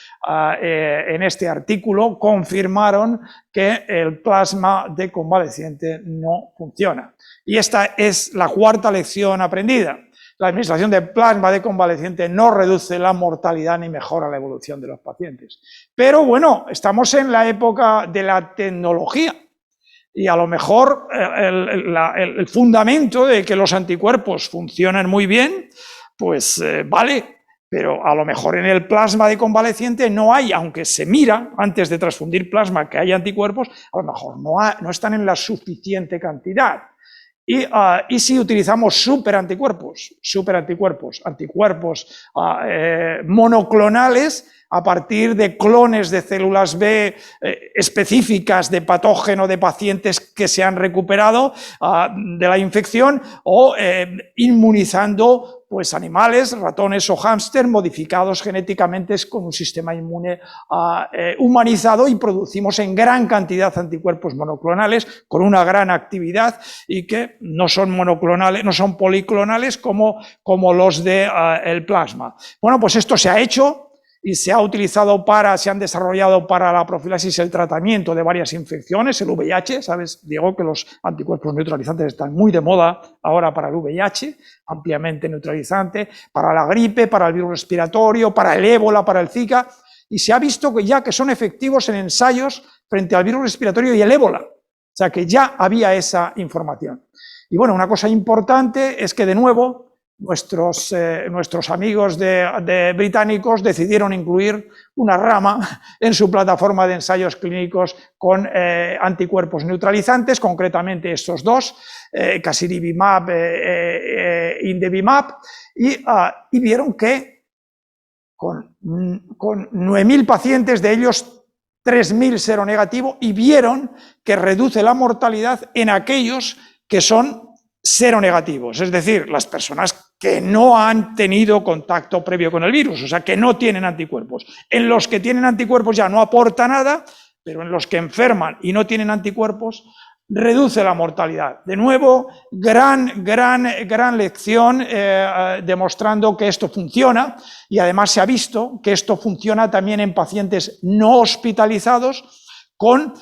en este artículo confirmaron que el plasma de convaleciente no funciona. Y esta es la 4ª lección aprendida. La administración de plasma de convaleciente no reduce la mortalidad ni mejora la evolución de los pacientes. Pero bueno, estamos en la época de la tecnología y a lo mejor el fundamento de que los anticuerpos funcionan muy bien, pues vale, pero a lo mejor en el plasma de convaleciente no hay, aunque se mira antes de transfundir plasma que hay anticuerpos, a lo mejor no están en la suficiente cantidad. Y si utilizamos superanticuerpos monoclonales a partir de clones de células B específicas de patógeno de pacientes que se han recuperado de la infección o inmunizando pues animales, ratones o hámster modificados genéticamente con un sistema inmune humanizado, y producimos en gran cantidad anticuerpos monoclonales con una gran actividad y que no son monoclonales, no son policlonales como los de el plasma. Bueno, pues esto se ha hecho y se han desarrollado para la profilaxis y el tratamiento de varias infecciones, el VIH. Sabes, Diego, que los anticuerpos neutralizantes están muy de moda ahora para el VIH, ampliamente neutralizante, para la gripe, para el virus respiratorio, para el ébola, para el Zika, y se ha visto que ya que son efectivos en ensayos frente al virus respiratorio y el ébola. O sea, que ya había esa información. Y bueno, una cosa importante es que, de nuevo, nuestros amigos británicos decidieron incluir una rama en su plataforma de ensayos clínicos con anticuerpos neutralizantes, concretamente estos dos, casirivimab, indevimab, y vieron que con 9.000 pacientes, de ellos 3.000 seronegativo, y vieron que reduce la mortalidad en aquellos que son seronegativos, es decir, las personas que no han tenido contacto previo con el virus, o sea, que no tienen anticuerpos. En los que tienen anticuerpos ya no aporta nada, pero en los que enferman y no tienen anticuerpos, reduce la mortalidad. De nuevo, gran lección, demostrando que esto funciona, y además se ha visto que esto funciona también en pacientes no hospitalizados con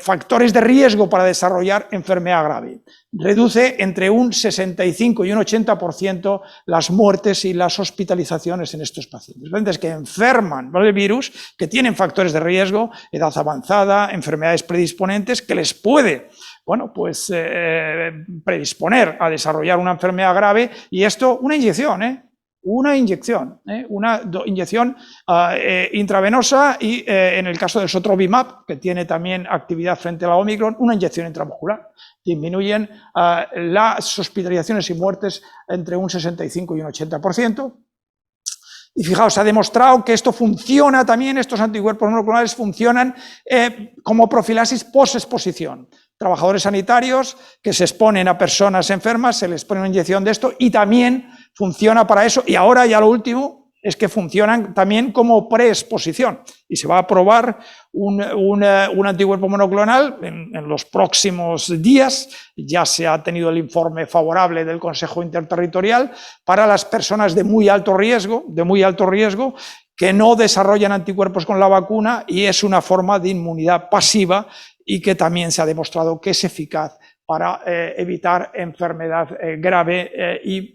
factores de riesgo para desarrollar enfermedad grave. Reduce entre un 65 y un 80% las muertes y las hospitalizaciones en estos pacientes. Pacientes que enferman por el virus, que tienen factores de riesgo, edad avanzada, enfermedades predisponentes, que les puede, bueno, pues predisponer a desarrollar una enfermedad grave, y esto, una inyección, una inyección intravenosa, y en el caso del sotrovimab, que tiene también actividad frente a la Omicron, una inyección intramuscular. Disminuyen las hospitalizaciones y muertes entre un 65 y un 80%. Y fijaos, se ha demostrado que esto funciona también, estos anticuerpos monoclonales funcionan como profilaxis post-exposición. Trabajadores sanitarios que se exponen a personas enfermas, se les pone una inyección de esto, y también funciona para eso. Y ahora ya lo último es que funcionan también como preexposición, y se va a probar un anticuerpo monoclonal en los próximos días. Ya se ha tenido el informe favorable del Consejo Interterritorial para las personas de muy alto riesgo, que no desarrollan anticuerpos con la vacuna, y es una forma de inmunidad pasiva, y que también se ha demostrado que es eficaz para evitar enfermedad grave y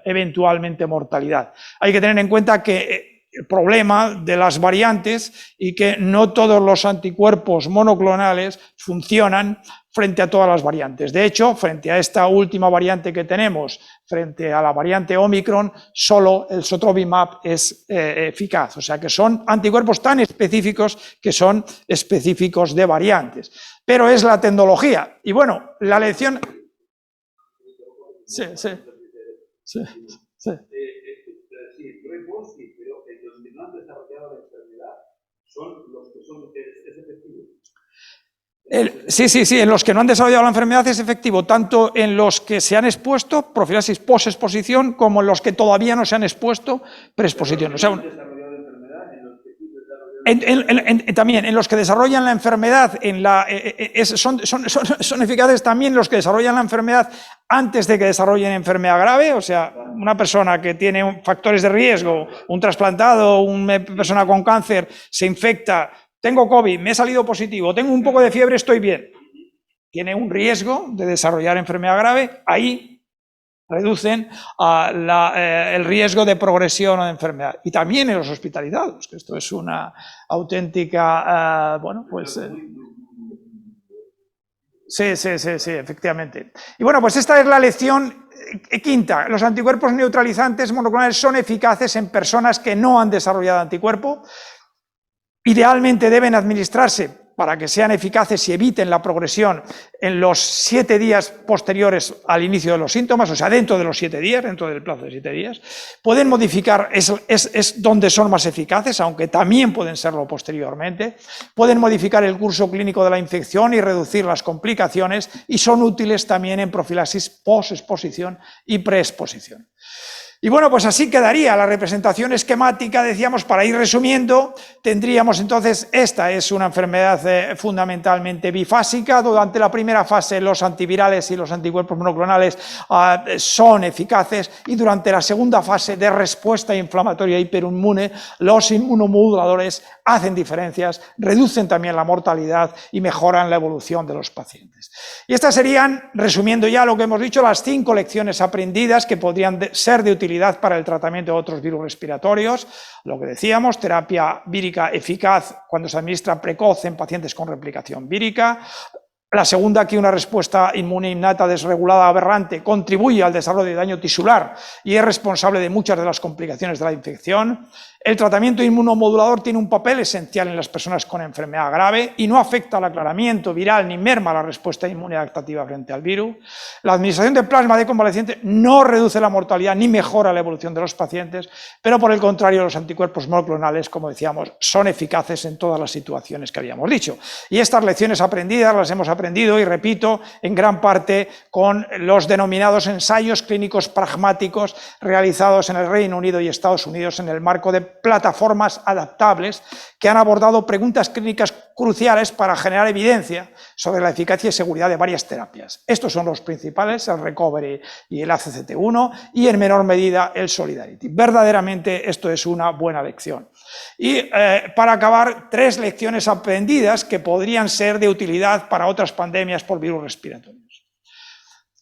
eventualmente mortalidad. Hay que tener en cuenta que el problema de las variantes, y que no todos los anticuerpos monoclonales funcionan frente a todas las variantes. De hecho, frente a esta última variante que tenemos, frente a la variante Omicron, solo el sotrovimab es eficaz. O sea que son anticuerpos tan específicos que son específicos de variantes. Pero es la tecnología. Y bueno, la lección... Sí. Son los que son efectivos. Sí, en los que no han desarrollado la enfermedad es efectivo, tanto en los que se han expuesto, profilaxis post-exposición, como en los que todavía no se han expuesto, preexposición. O sea, también en los que desarrollan la enfermedad, son eficaces también los que desarrollan la enfermedad antes de que desarrollen enfermedad grave. O sea, una persona que tiene factores de riesgo, un trasplantado, una persona con cáncer, se infecta, tengo COVID, me he salido positivo, tengo un poco de fiebre, estoy bien. Tiene un riesgo de desarrollar enfermedad grave, ahí reducen el riesgo de progresión o de enfermedad. Y también en los hospitalizados, que esto es una auténtica, Sí, efectivamente. Y bueno, pues esta es la lección quinta. Los anticuerpos neutralizantes monoclonales son eficaces en personas que no han desarrollado anticuerpo. Idealmente deben administrarse para que sean eficaces y eviten la progresión en los 7 días posteriores al inicio de los síntomas, o sea, dentro de los 7 días, dentro del plazo de 7 días. Pueden modificar, es donde son más eficaces, aunque también pueden serlo posteriormente. Pueden modificar el curso clínico de la infección y reducir las complicaciones, y son útiles también en profilaxis post-exposición y preexposición. Y bueno, pues así quedaría la representación esquemática, decíamos, para ir resumiendo, tendríamos entonces, esta es una enfermedad fundamentalmente bifásica. Durante la primera fase los antivirales y los anticuerpos monoclonales son eficaces, y durante la segunda fase de respuesta inflamatoria hiperinmune, los inmunomoduladores hacen diferencias, reducen también la mortalidad y mejoran la evolución de los pacientes. Y estas serían, resumiendo ya lo que hemos dicho, las 5 lecciones aprendidas que podrían ser de utilidad para el tratamiento de otros virus respiratorios. Lo que decíamos, terapia vírica eficaz cuando se administra precoz en pacientes con replicación vírica. La segunda, que una respuesta inmune innata desregulada aberrante contribuye al desarrollo de daño tisular y es responsable de muchas de las complicaciones de la infección. El tratamiento inmunomodulador tiene un papel esencial en las personas con enfermedad grave y no afecta al aclaramiento viral ni merma la respuesta inmune adaptativa frente al virus. La administración de plasma de convaleciente no reduce la mortalidad ni mejora la evolución de los pacientes, pero por el contrario los anticuerpos monoclonales, como decíamos, son eficaces en todas las situaciones que habíamos dicho. Y estas lecciones aprendidas las hemos aprendido, y repito, en gran parte con los denominados ensayos clínicos pragmáticos realizados en el Reino Unido y Estados Unidos en el marco de plataformas adaptables que han abordado preguntas clínicas cruciales para generar evidencia sobre la eficacia y seguridad de varias terapias. Estos son los principales, el Recovery y el ACCT1, y en menor medida el Solidarity. Verdaderamente esto es una buena lección. Y para acabar, 3 lecciones aprendidas que podrían ser de utilidad para otras pandemias por virus respiratorios.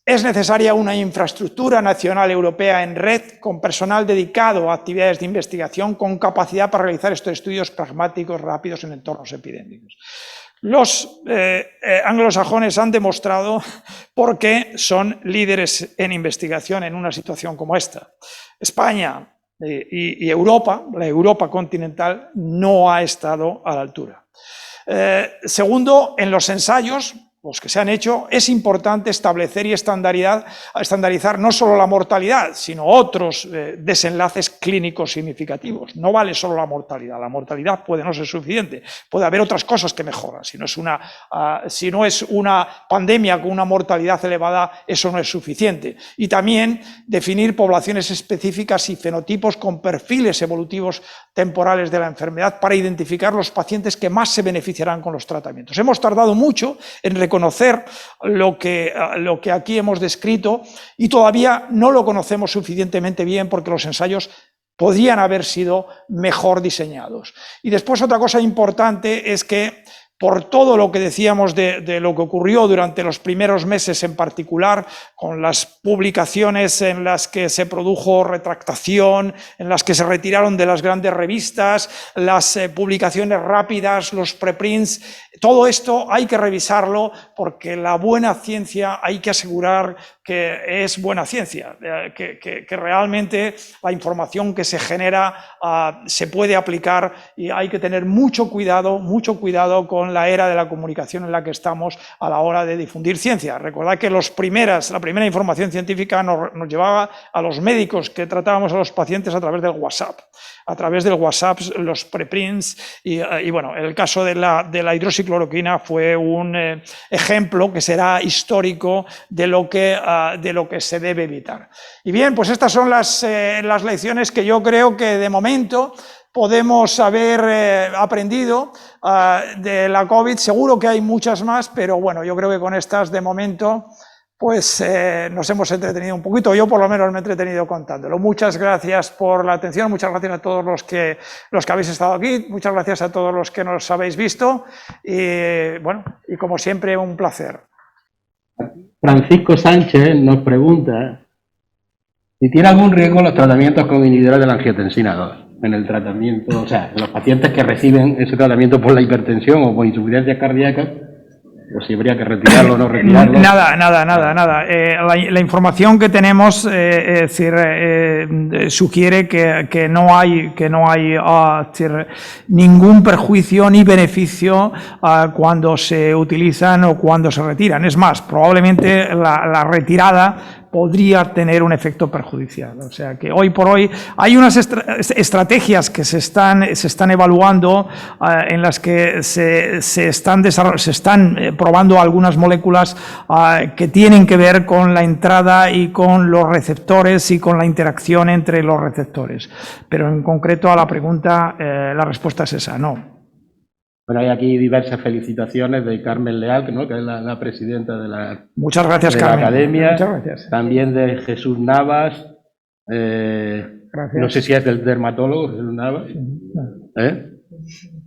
Es necesaria una infraestructura nacional europea en red con personal dedicado a actividades de investigación con capacidad para realizar estos estudios pragmáticos rápidos en entornos epidémicos. Los anglosajones han demostrado por qué son líderes en investigación en una situación como esta. España y Europa, la Europa continental, no ha estado a la altura. Segundo, en los ensayos, los que se han hecho, es importante establecer y estandarizar no solo la mortalidad, sino otros desenlaces clínicos significativos. No vale solo la mortalidad puede no ser suficiente, puede haber otras cosas que mejoran. Si no es una pandemia con una mortalidad elevada, eso no es suficiente. Y también definir poblaciones específicas y fenotipos con perfiles evolutivos temporales de la enfermedad para identificar los pacientes que más se beneficiarán con los tratamientos. Hemos tardado mucho en reconocer lo que aquí hemos descrito, y todavía no lo conocemos suficientemente bien porque los ensayos podrían haber sido mejor diseñados. Y después otra cosa importante es que, por todo lo que decíamos de lo que ocurrió durante los primeros meses en particular, con las publicaciones en las que se produjo retractación, en las que se retiraron de las grandes revistas, las publicaciones rápidas, los preprints, todo esto hay que revisarlo, porque la buena ciencia hay que asegurar que es buena ciencia, que realmente la información que se genera se puede aplicar, y hay que tener mucho cuidado con la era de la comunicación en la que estamos a la hora de difundir ciencia. Recordad que la primera información científica nos llevaba a los médicos que tratábamos a los pacientes a través del WhatsApp. A través del WhatsApp, los preprints, y bueno, el caso de la hidroxicloroquina fue un ejemplo que será histórico de lo que se debe evitar. Y bien, pues estas son las lecciones que yo creo que de momento podemos haber aprendido de la COVID. Seguro que hay muchas más, pero bueno, yo creo que con estas de momento pues nos hemos entretenido un poquito. Yo por lo menos me he entretenido contándolo. Muchas gracias por la atención, muchas gracias a todos los que habéis estado aquí, muchas gracias a todos los que nos habéis visto, y bueno, y como siempre, un placer. Francisco Sánchez nos pregunta si tiene algún riesgo los tratamientos con inhibidores de la angiotensina 2 en el tratamiento, o sea, en los pacientes que reciben ese tratamiento por la hipertensión o por insuficiencias cardíacas, o si habría que retirarlo o no retirarlo. Nada. La información que tenemos sugiere que no hay ningún perjuicio ni beneficio cuando se utilizan o cuando se retiran. Es más, probablemente la retirada podría tener un efecto perjudicial. O sea que hoy por hoy hay unas estrategias que se están evaluando en las que se están probando algunas moléculas que tienen que ver con la entrada y con los receptores y con la interacción entre los receptores. Pero en concreto a la pregunta, la respuesta es esa, no. Bueno, hay aquí diversas felicitaciones de Carmen Leal, ¿no?, que es la presidenta de la, Muchas gracias, de la Carmen. Academia. Muchas gracias. También de Jesús Navas. No sé si es del dermatólogo, Jesús Navas.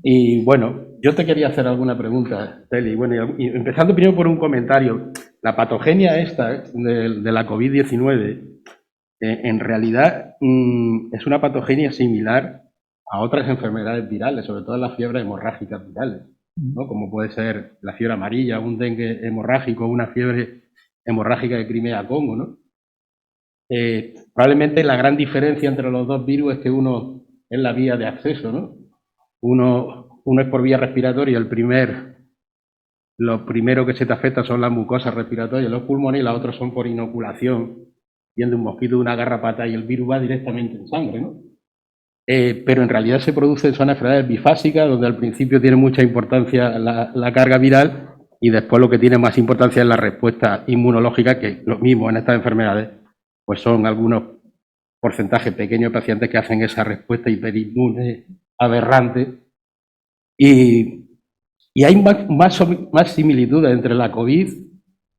Y bueno, yo te quería hacer alguna pregunta, Teli. Bueno, y empezando primero por un comentario. La patogenia esta de la COVID-19, en realidad es una patogenia similar a otras enfermedades virales, sobre todo las fiebres hemorrágicas virales, ¿no? Como puede ser la fiebre amarilla, un dengue hemorrágico, una fiebre hemorrágica de Crimea-Congo, ¿no? Probablemente la gran diferencia entre los dos virus es que uno es la vía de acceso, ¿no? Uno es por vía respiratoria, lo primero que se te afecta son las mucosas respiratorias, los pulmones, y las otras son por inoculación, viendo un mosquito, una garrapata, y el virus va directamente en sangre, ¿no? Pero en realidad se producen, son enfermedades bifásicas, donde al principio tiene mucha importancia la carga viral y después lo que tiene más importancia es la respuesta inmunológica, que lo mismo en estas enfermedades, pues son algunos porcentajes pequeños de pacientes que hacen esa respuesta hiperinmune aberrante. Y hay más similitudes entre la COVID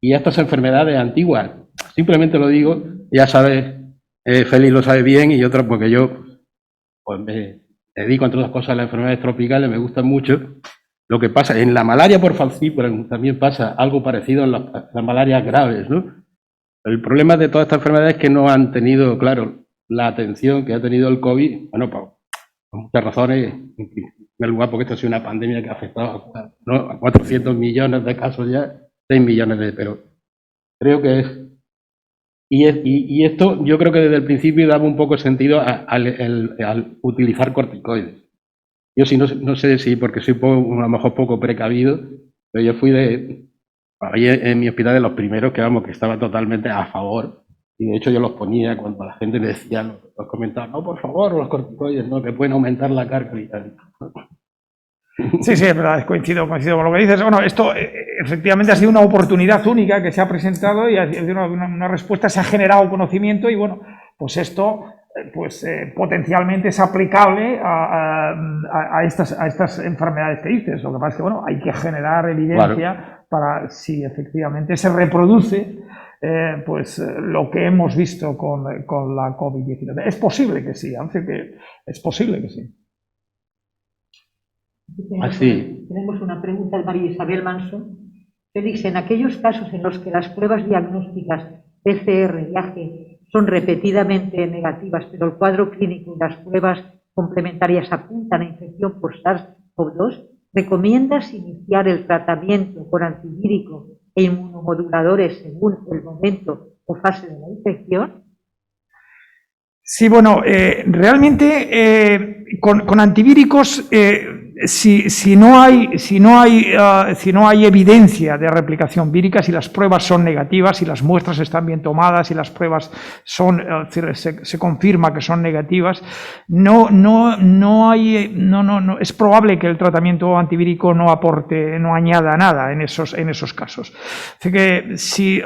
y estas enfermedades antiguas. Simplemente lo digo, ya sabes, Félix lo sabe bien, y otras porque yo pues me dedico, entre otras cosas, a las enfermedades tropicales, me gustan mucho. Lo que pasa en la malaria por falciparum también pasa algo parecido en las malarias graves, ¿no? El problema de todas estas enfermedades es que no han tenido, claro, la atención que ha tenido el COVID, bueno, por muchas razones. En primer lugar, porque esto ha sido una pandemia que ha afectado a 400 millones de casos ya, 6 millones de... Pero creo que es... Y esto yo creo que desde el principio daba un poco sentido al utilizar corticoides. Yo sí no sé si, porque soy a lo mejor poco precavido, pero yo fui ahí en mi hospital de los primeros que estaba totalmente a favor, y de hecho yo los ponía cuando la gente me decía, los comentaba, no, por favor, los corticoides, no, que pueden aumentar la carga vital. Sí, es verdad, coincido con lo que dices. Bueno, esto efectivamente ha sido una oportunidad única que se ha presentado y ha sido una respuesta, se ha generado conocimiento, y bueno, pues esto potencialmente es aplicable a estas enfermedades que dices. Lo que pasa es que bueno, hay que generar evidencia para si efectivamente se reproduce lo que hemos visto con la COVID-19. Es posible que sí, es posible que sí. Tenemos una pregunta de María Isabel Manso. Félix, en aquellos casos en los que las pruebas diagnósticas PCR y AG son repetidamente negativas, pero el cuadro clínico y las pruebas complementarias apuntan a infección por SARS-CoV-2, ¿recomiendas iniciar el tratamiento con antivírico e inmunomoduladores según el momento o fase de la infección? Sí, bueno, realmente con antivíricos, si no hay evidencia de replicación vírica, si las pruebas son negativas, si las muestras están bien tomadas, si las pruebas se confirma que son negativas, es probable que el tratamiento antivírico no añada nada en esos casos. Así que si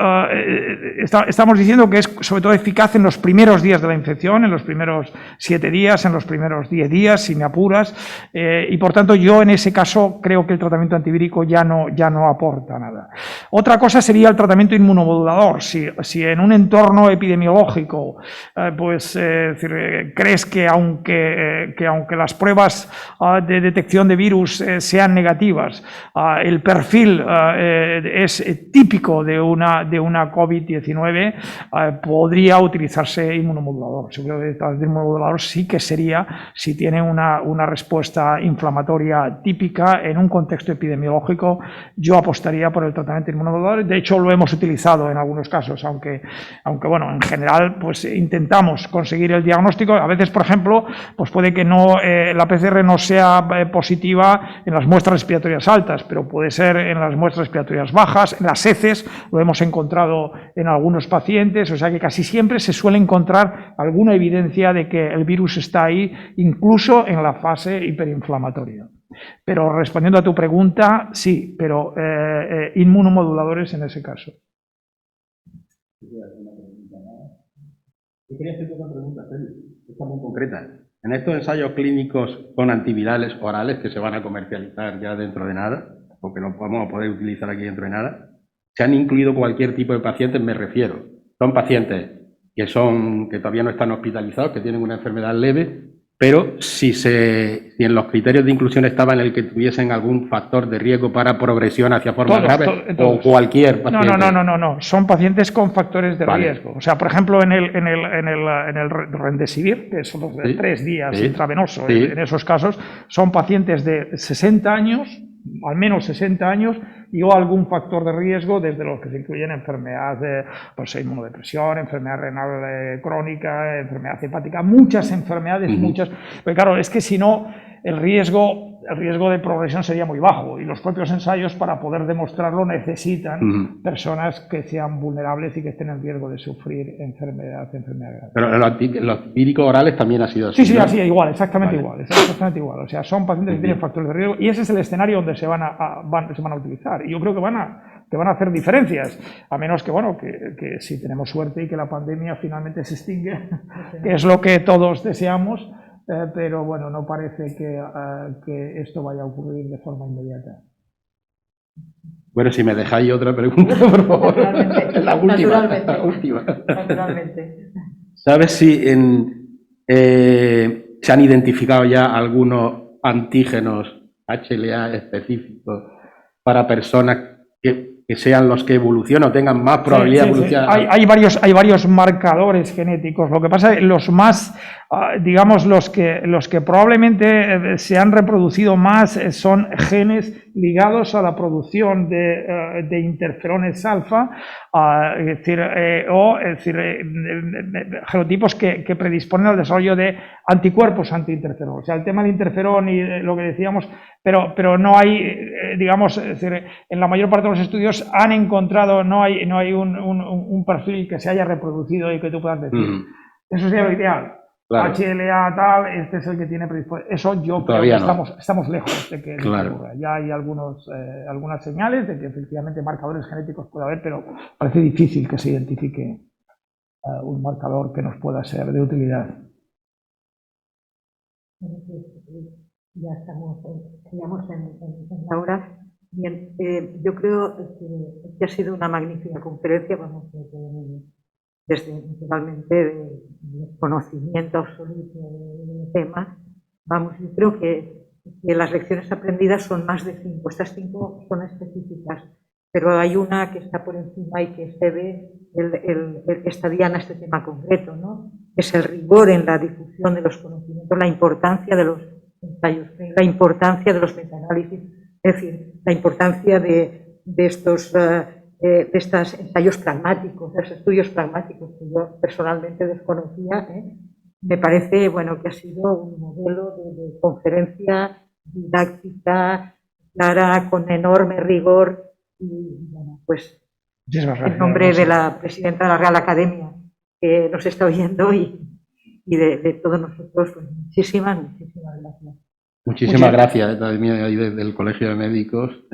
estamos diciendo que es sobre todo eficaz en los primeros días de la infección, en los primeros 7 días, en los primeros 10 días, si me apuras, y por tanto yo en ese caso creo que el tratamiento antivírico ya no aporta nada. Otra cosa sería el tratamiento inmunomodulador. Si en un entorno epidemiológico crees que aunque las pruebas de detección de virus sean negativas, el perfil es típico de una COVID-19, podría utilizarse inmunomodulador. Seguro que el inmunomodulador sí que sería si tiene una respuesta inflamatoria típica en un contexto epidemiológico. Yo apostaría por el tratamiento inmunomodulador. De hecho, lo hemos utilizado en algunos casos, aunque bueno, en general, pues intentamos conseguir el diagnóstico. A veces, por ejemplo, pues puede que la PCR no sea positiva en las muestras respiratorias altas, pero puede ser en las muestras respiratorias bajas, en las heces, lo hemos encontrado en algunos pacientes, o sea que casi siempre se suele encontrar alguna evidencia de que el virus está ahí, incluso en la fase hiperinflamatoria. Pero respondiendo a tu pregunta, sí, pero inmunomoduladores en ese caso. Yo quería hacerte una pregunta, Félix, esta muy concreta. En estos ensayos clínicos con antivirales orales que se van a comercializar ya dentro de nada, o que no vamos a poder utilizar aquí dentro de nada, ¿se han incluido cualquier tipo de pacientes? Me refiero, son pacientes que todavía no están hospitalizados, que tienen una enfermedad leve, pero si en los criterios de inclusión estaba en el que tuviesen algún factor de riesgo para progresión hacia formas graves, o cualquier paciente. No, son pacientes con factores de riesgo. O sea, por ejemplo, en el Remdesivir, que son los de 3 días intravenoso, en esos casos, son pacientes de 60 años, al menos 60 años, y o algún factor de riesgo, desde los que se incluyen enfermedades de inmunodepresión, enfermedad renal crónica, enfermedad hepática, muchas enfermedades, muchas. Pero claro, es que si no, el riesgo de progresión sería muy bajo, y los propios ensayos, para poder demostrarlo, necesitan personas que sean vulnerables y que estén en riesgo de sufrir enfermedad grave. Pero los antiviricos orales también ha sido así. Sí, así, igual, exactamente igual. O sea, son pacientes que tienen factores de riesgo, y ese es el escenario donde se van a utilizar. Y yo creo que van a hacer diferencias, a menos que si tenemos suerte y que la pandemia finalmente se extingue, que es lo que todos deseamos. Pero bueno, no parece que esto vaya a ocurrir de forma inmediata. Bueno, si me dejáis otra pregunta, por favor. La última. Naturalmente. ¿Sabes si se han identificado ya algunos antígenos HLA específicos para personas que sean los que evolucionen o tengan más probabilidad de evolucionar? Hay varios marcadores genéticos. Lo que pasa es que los más, digamos, los que probablemente se han reproducido más son genes ligados a la producción de interferones alfa, genotipos que predisponen al desarrollo de anticuerpos antiinterferón. O sea, el tema del interferón y lo que decíamos, pero no hay, digamos, en la mayor parte de los estudios han encontrado, no hay un perfil que se haya reproducido y que tú puedas decir. Eso sería lo ideal. Claro. HLA tal, este es el que tiene predisposición. Eso yo creo que estamos lejos de que ocurra. Ya hay algunas señales de que efectivamente marcadores genéticos puede haber, pero parece difícil que se identifique un marcador que nos pueda ser de utilidad. Ya estamos en la hora. Bien, yo creo que ha sido una magnífica conferencia, desde naturalmente de conocimiento absoluto del tema. Yo creo que las lecciones aprendidas son más de 5. Estas 5 son específicas, pero hay una que está por encima y que se ve esta diana, este tema concreto, ¿no? Es el rigor en la difusión de los conocimientos, la importancia de los ensayos, la importancia de los metaanálisis, es decir, la importancia de estos ensayos pragmáticos, de los estudios pragmáticos que yo personalmente desconocía. Me parece que ha sido un modelo de conferencia didáctica, clara, con enorme rigor, y pues en nombre de la presidenta de la Real Academia, que nos está oyendo, y de todos nosotros, pues muchísimas gracias. Muchísimas gracias desde el Colegio de Médicos.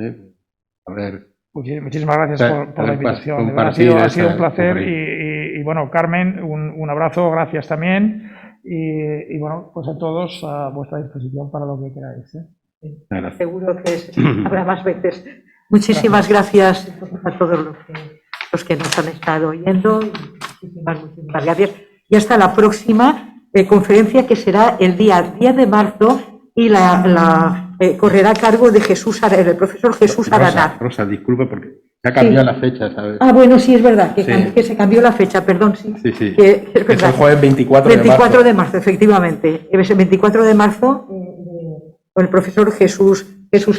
Muchísimas gracias por la invitación. Ha sido un placer, y bueno, Carmen, un abrazo, gracias también, y bueno, pues a todos a vuestra disposición para lo que queráis. Seguro que habrá más veces Muchísimas gracias a todos los que nos han estado oyendo. Muchísimas gracias. Y hasta la próxima conferencia, que será el día 10 de marzo y correrá a cargo de el profesor Jesús Aranaz. Rosa, disculpe porque se ha cambiado la fecha, ¿sabes? Ah, bueno, sí, es verdad, que se cambió la fecha, perdón, sí. Sí. Que es el jueves 24 de marzo. 24 de marzo, efectivamente. Es el 24 de marzo con el profesor Jesús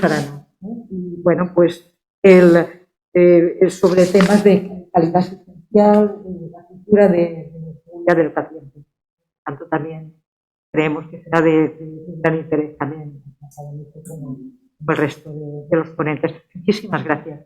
Aranaz. Y bueno, pues sobre temas de calidad asistencial, la cultura de seguridad del paciente. Por tanto, también creemos que será de gran interés también como el resto de los ponentes. Muchísimas gracias.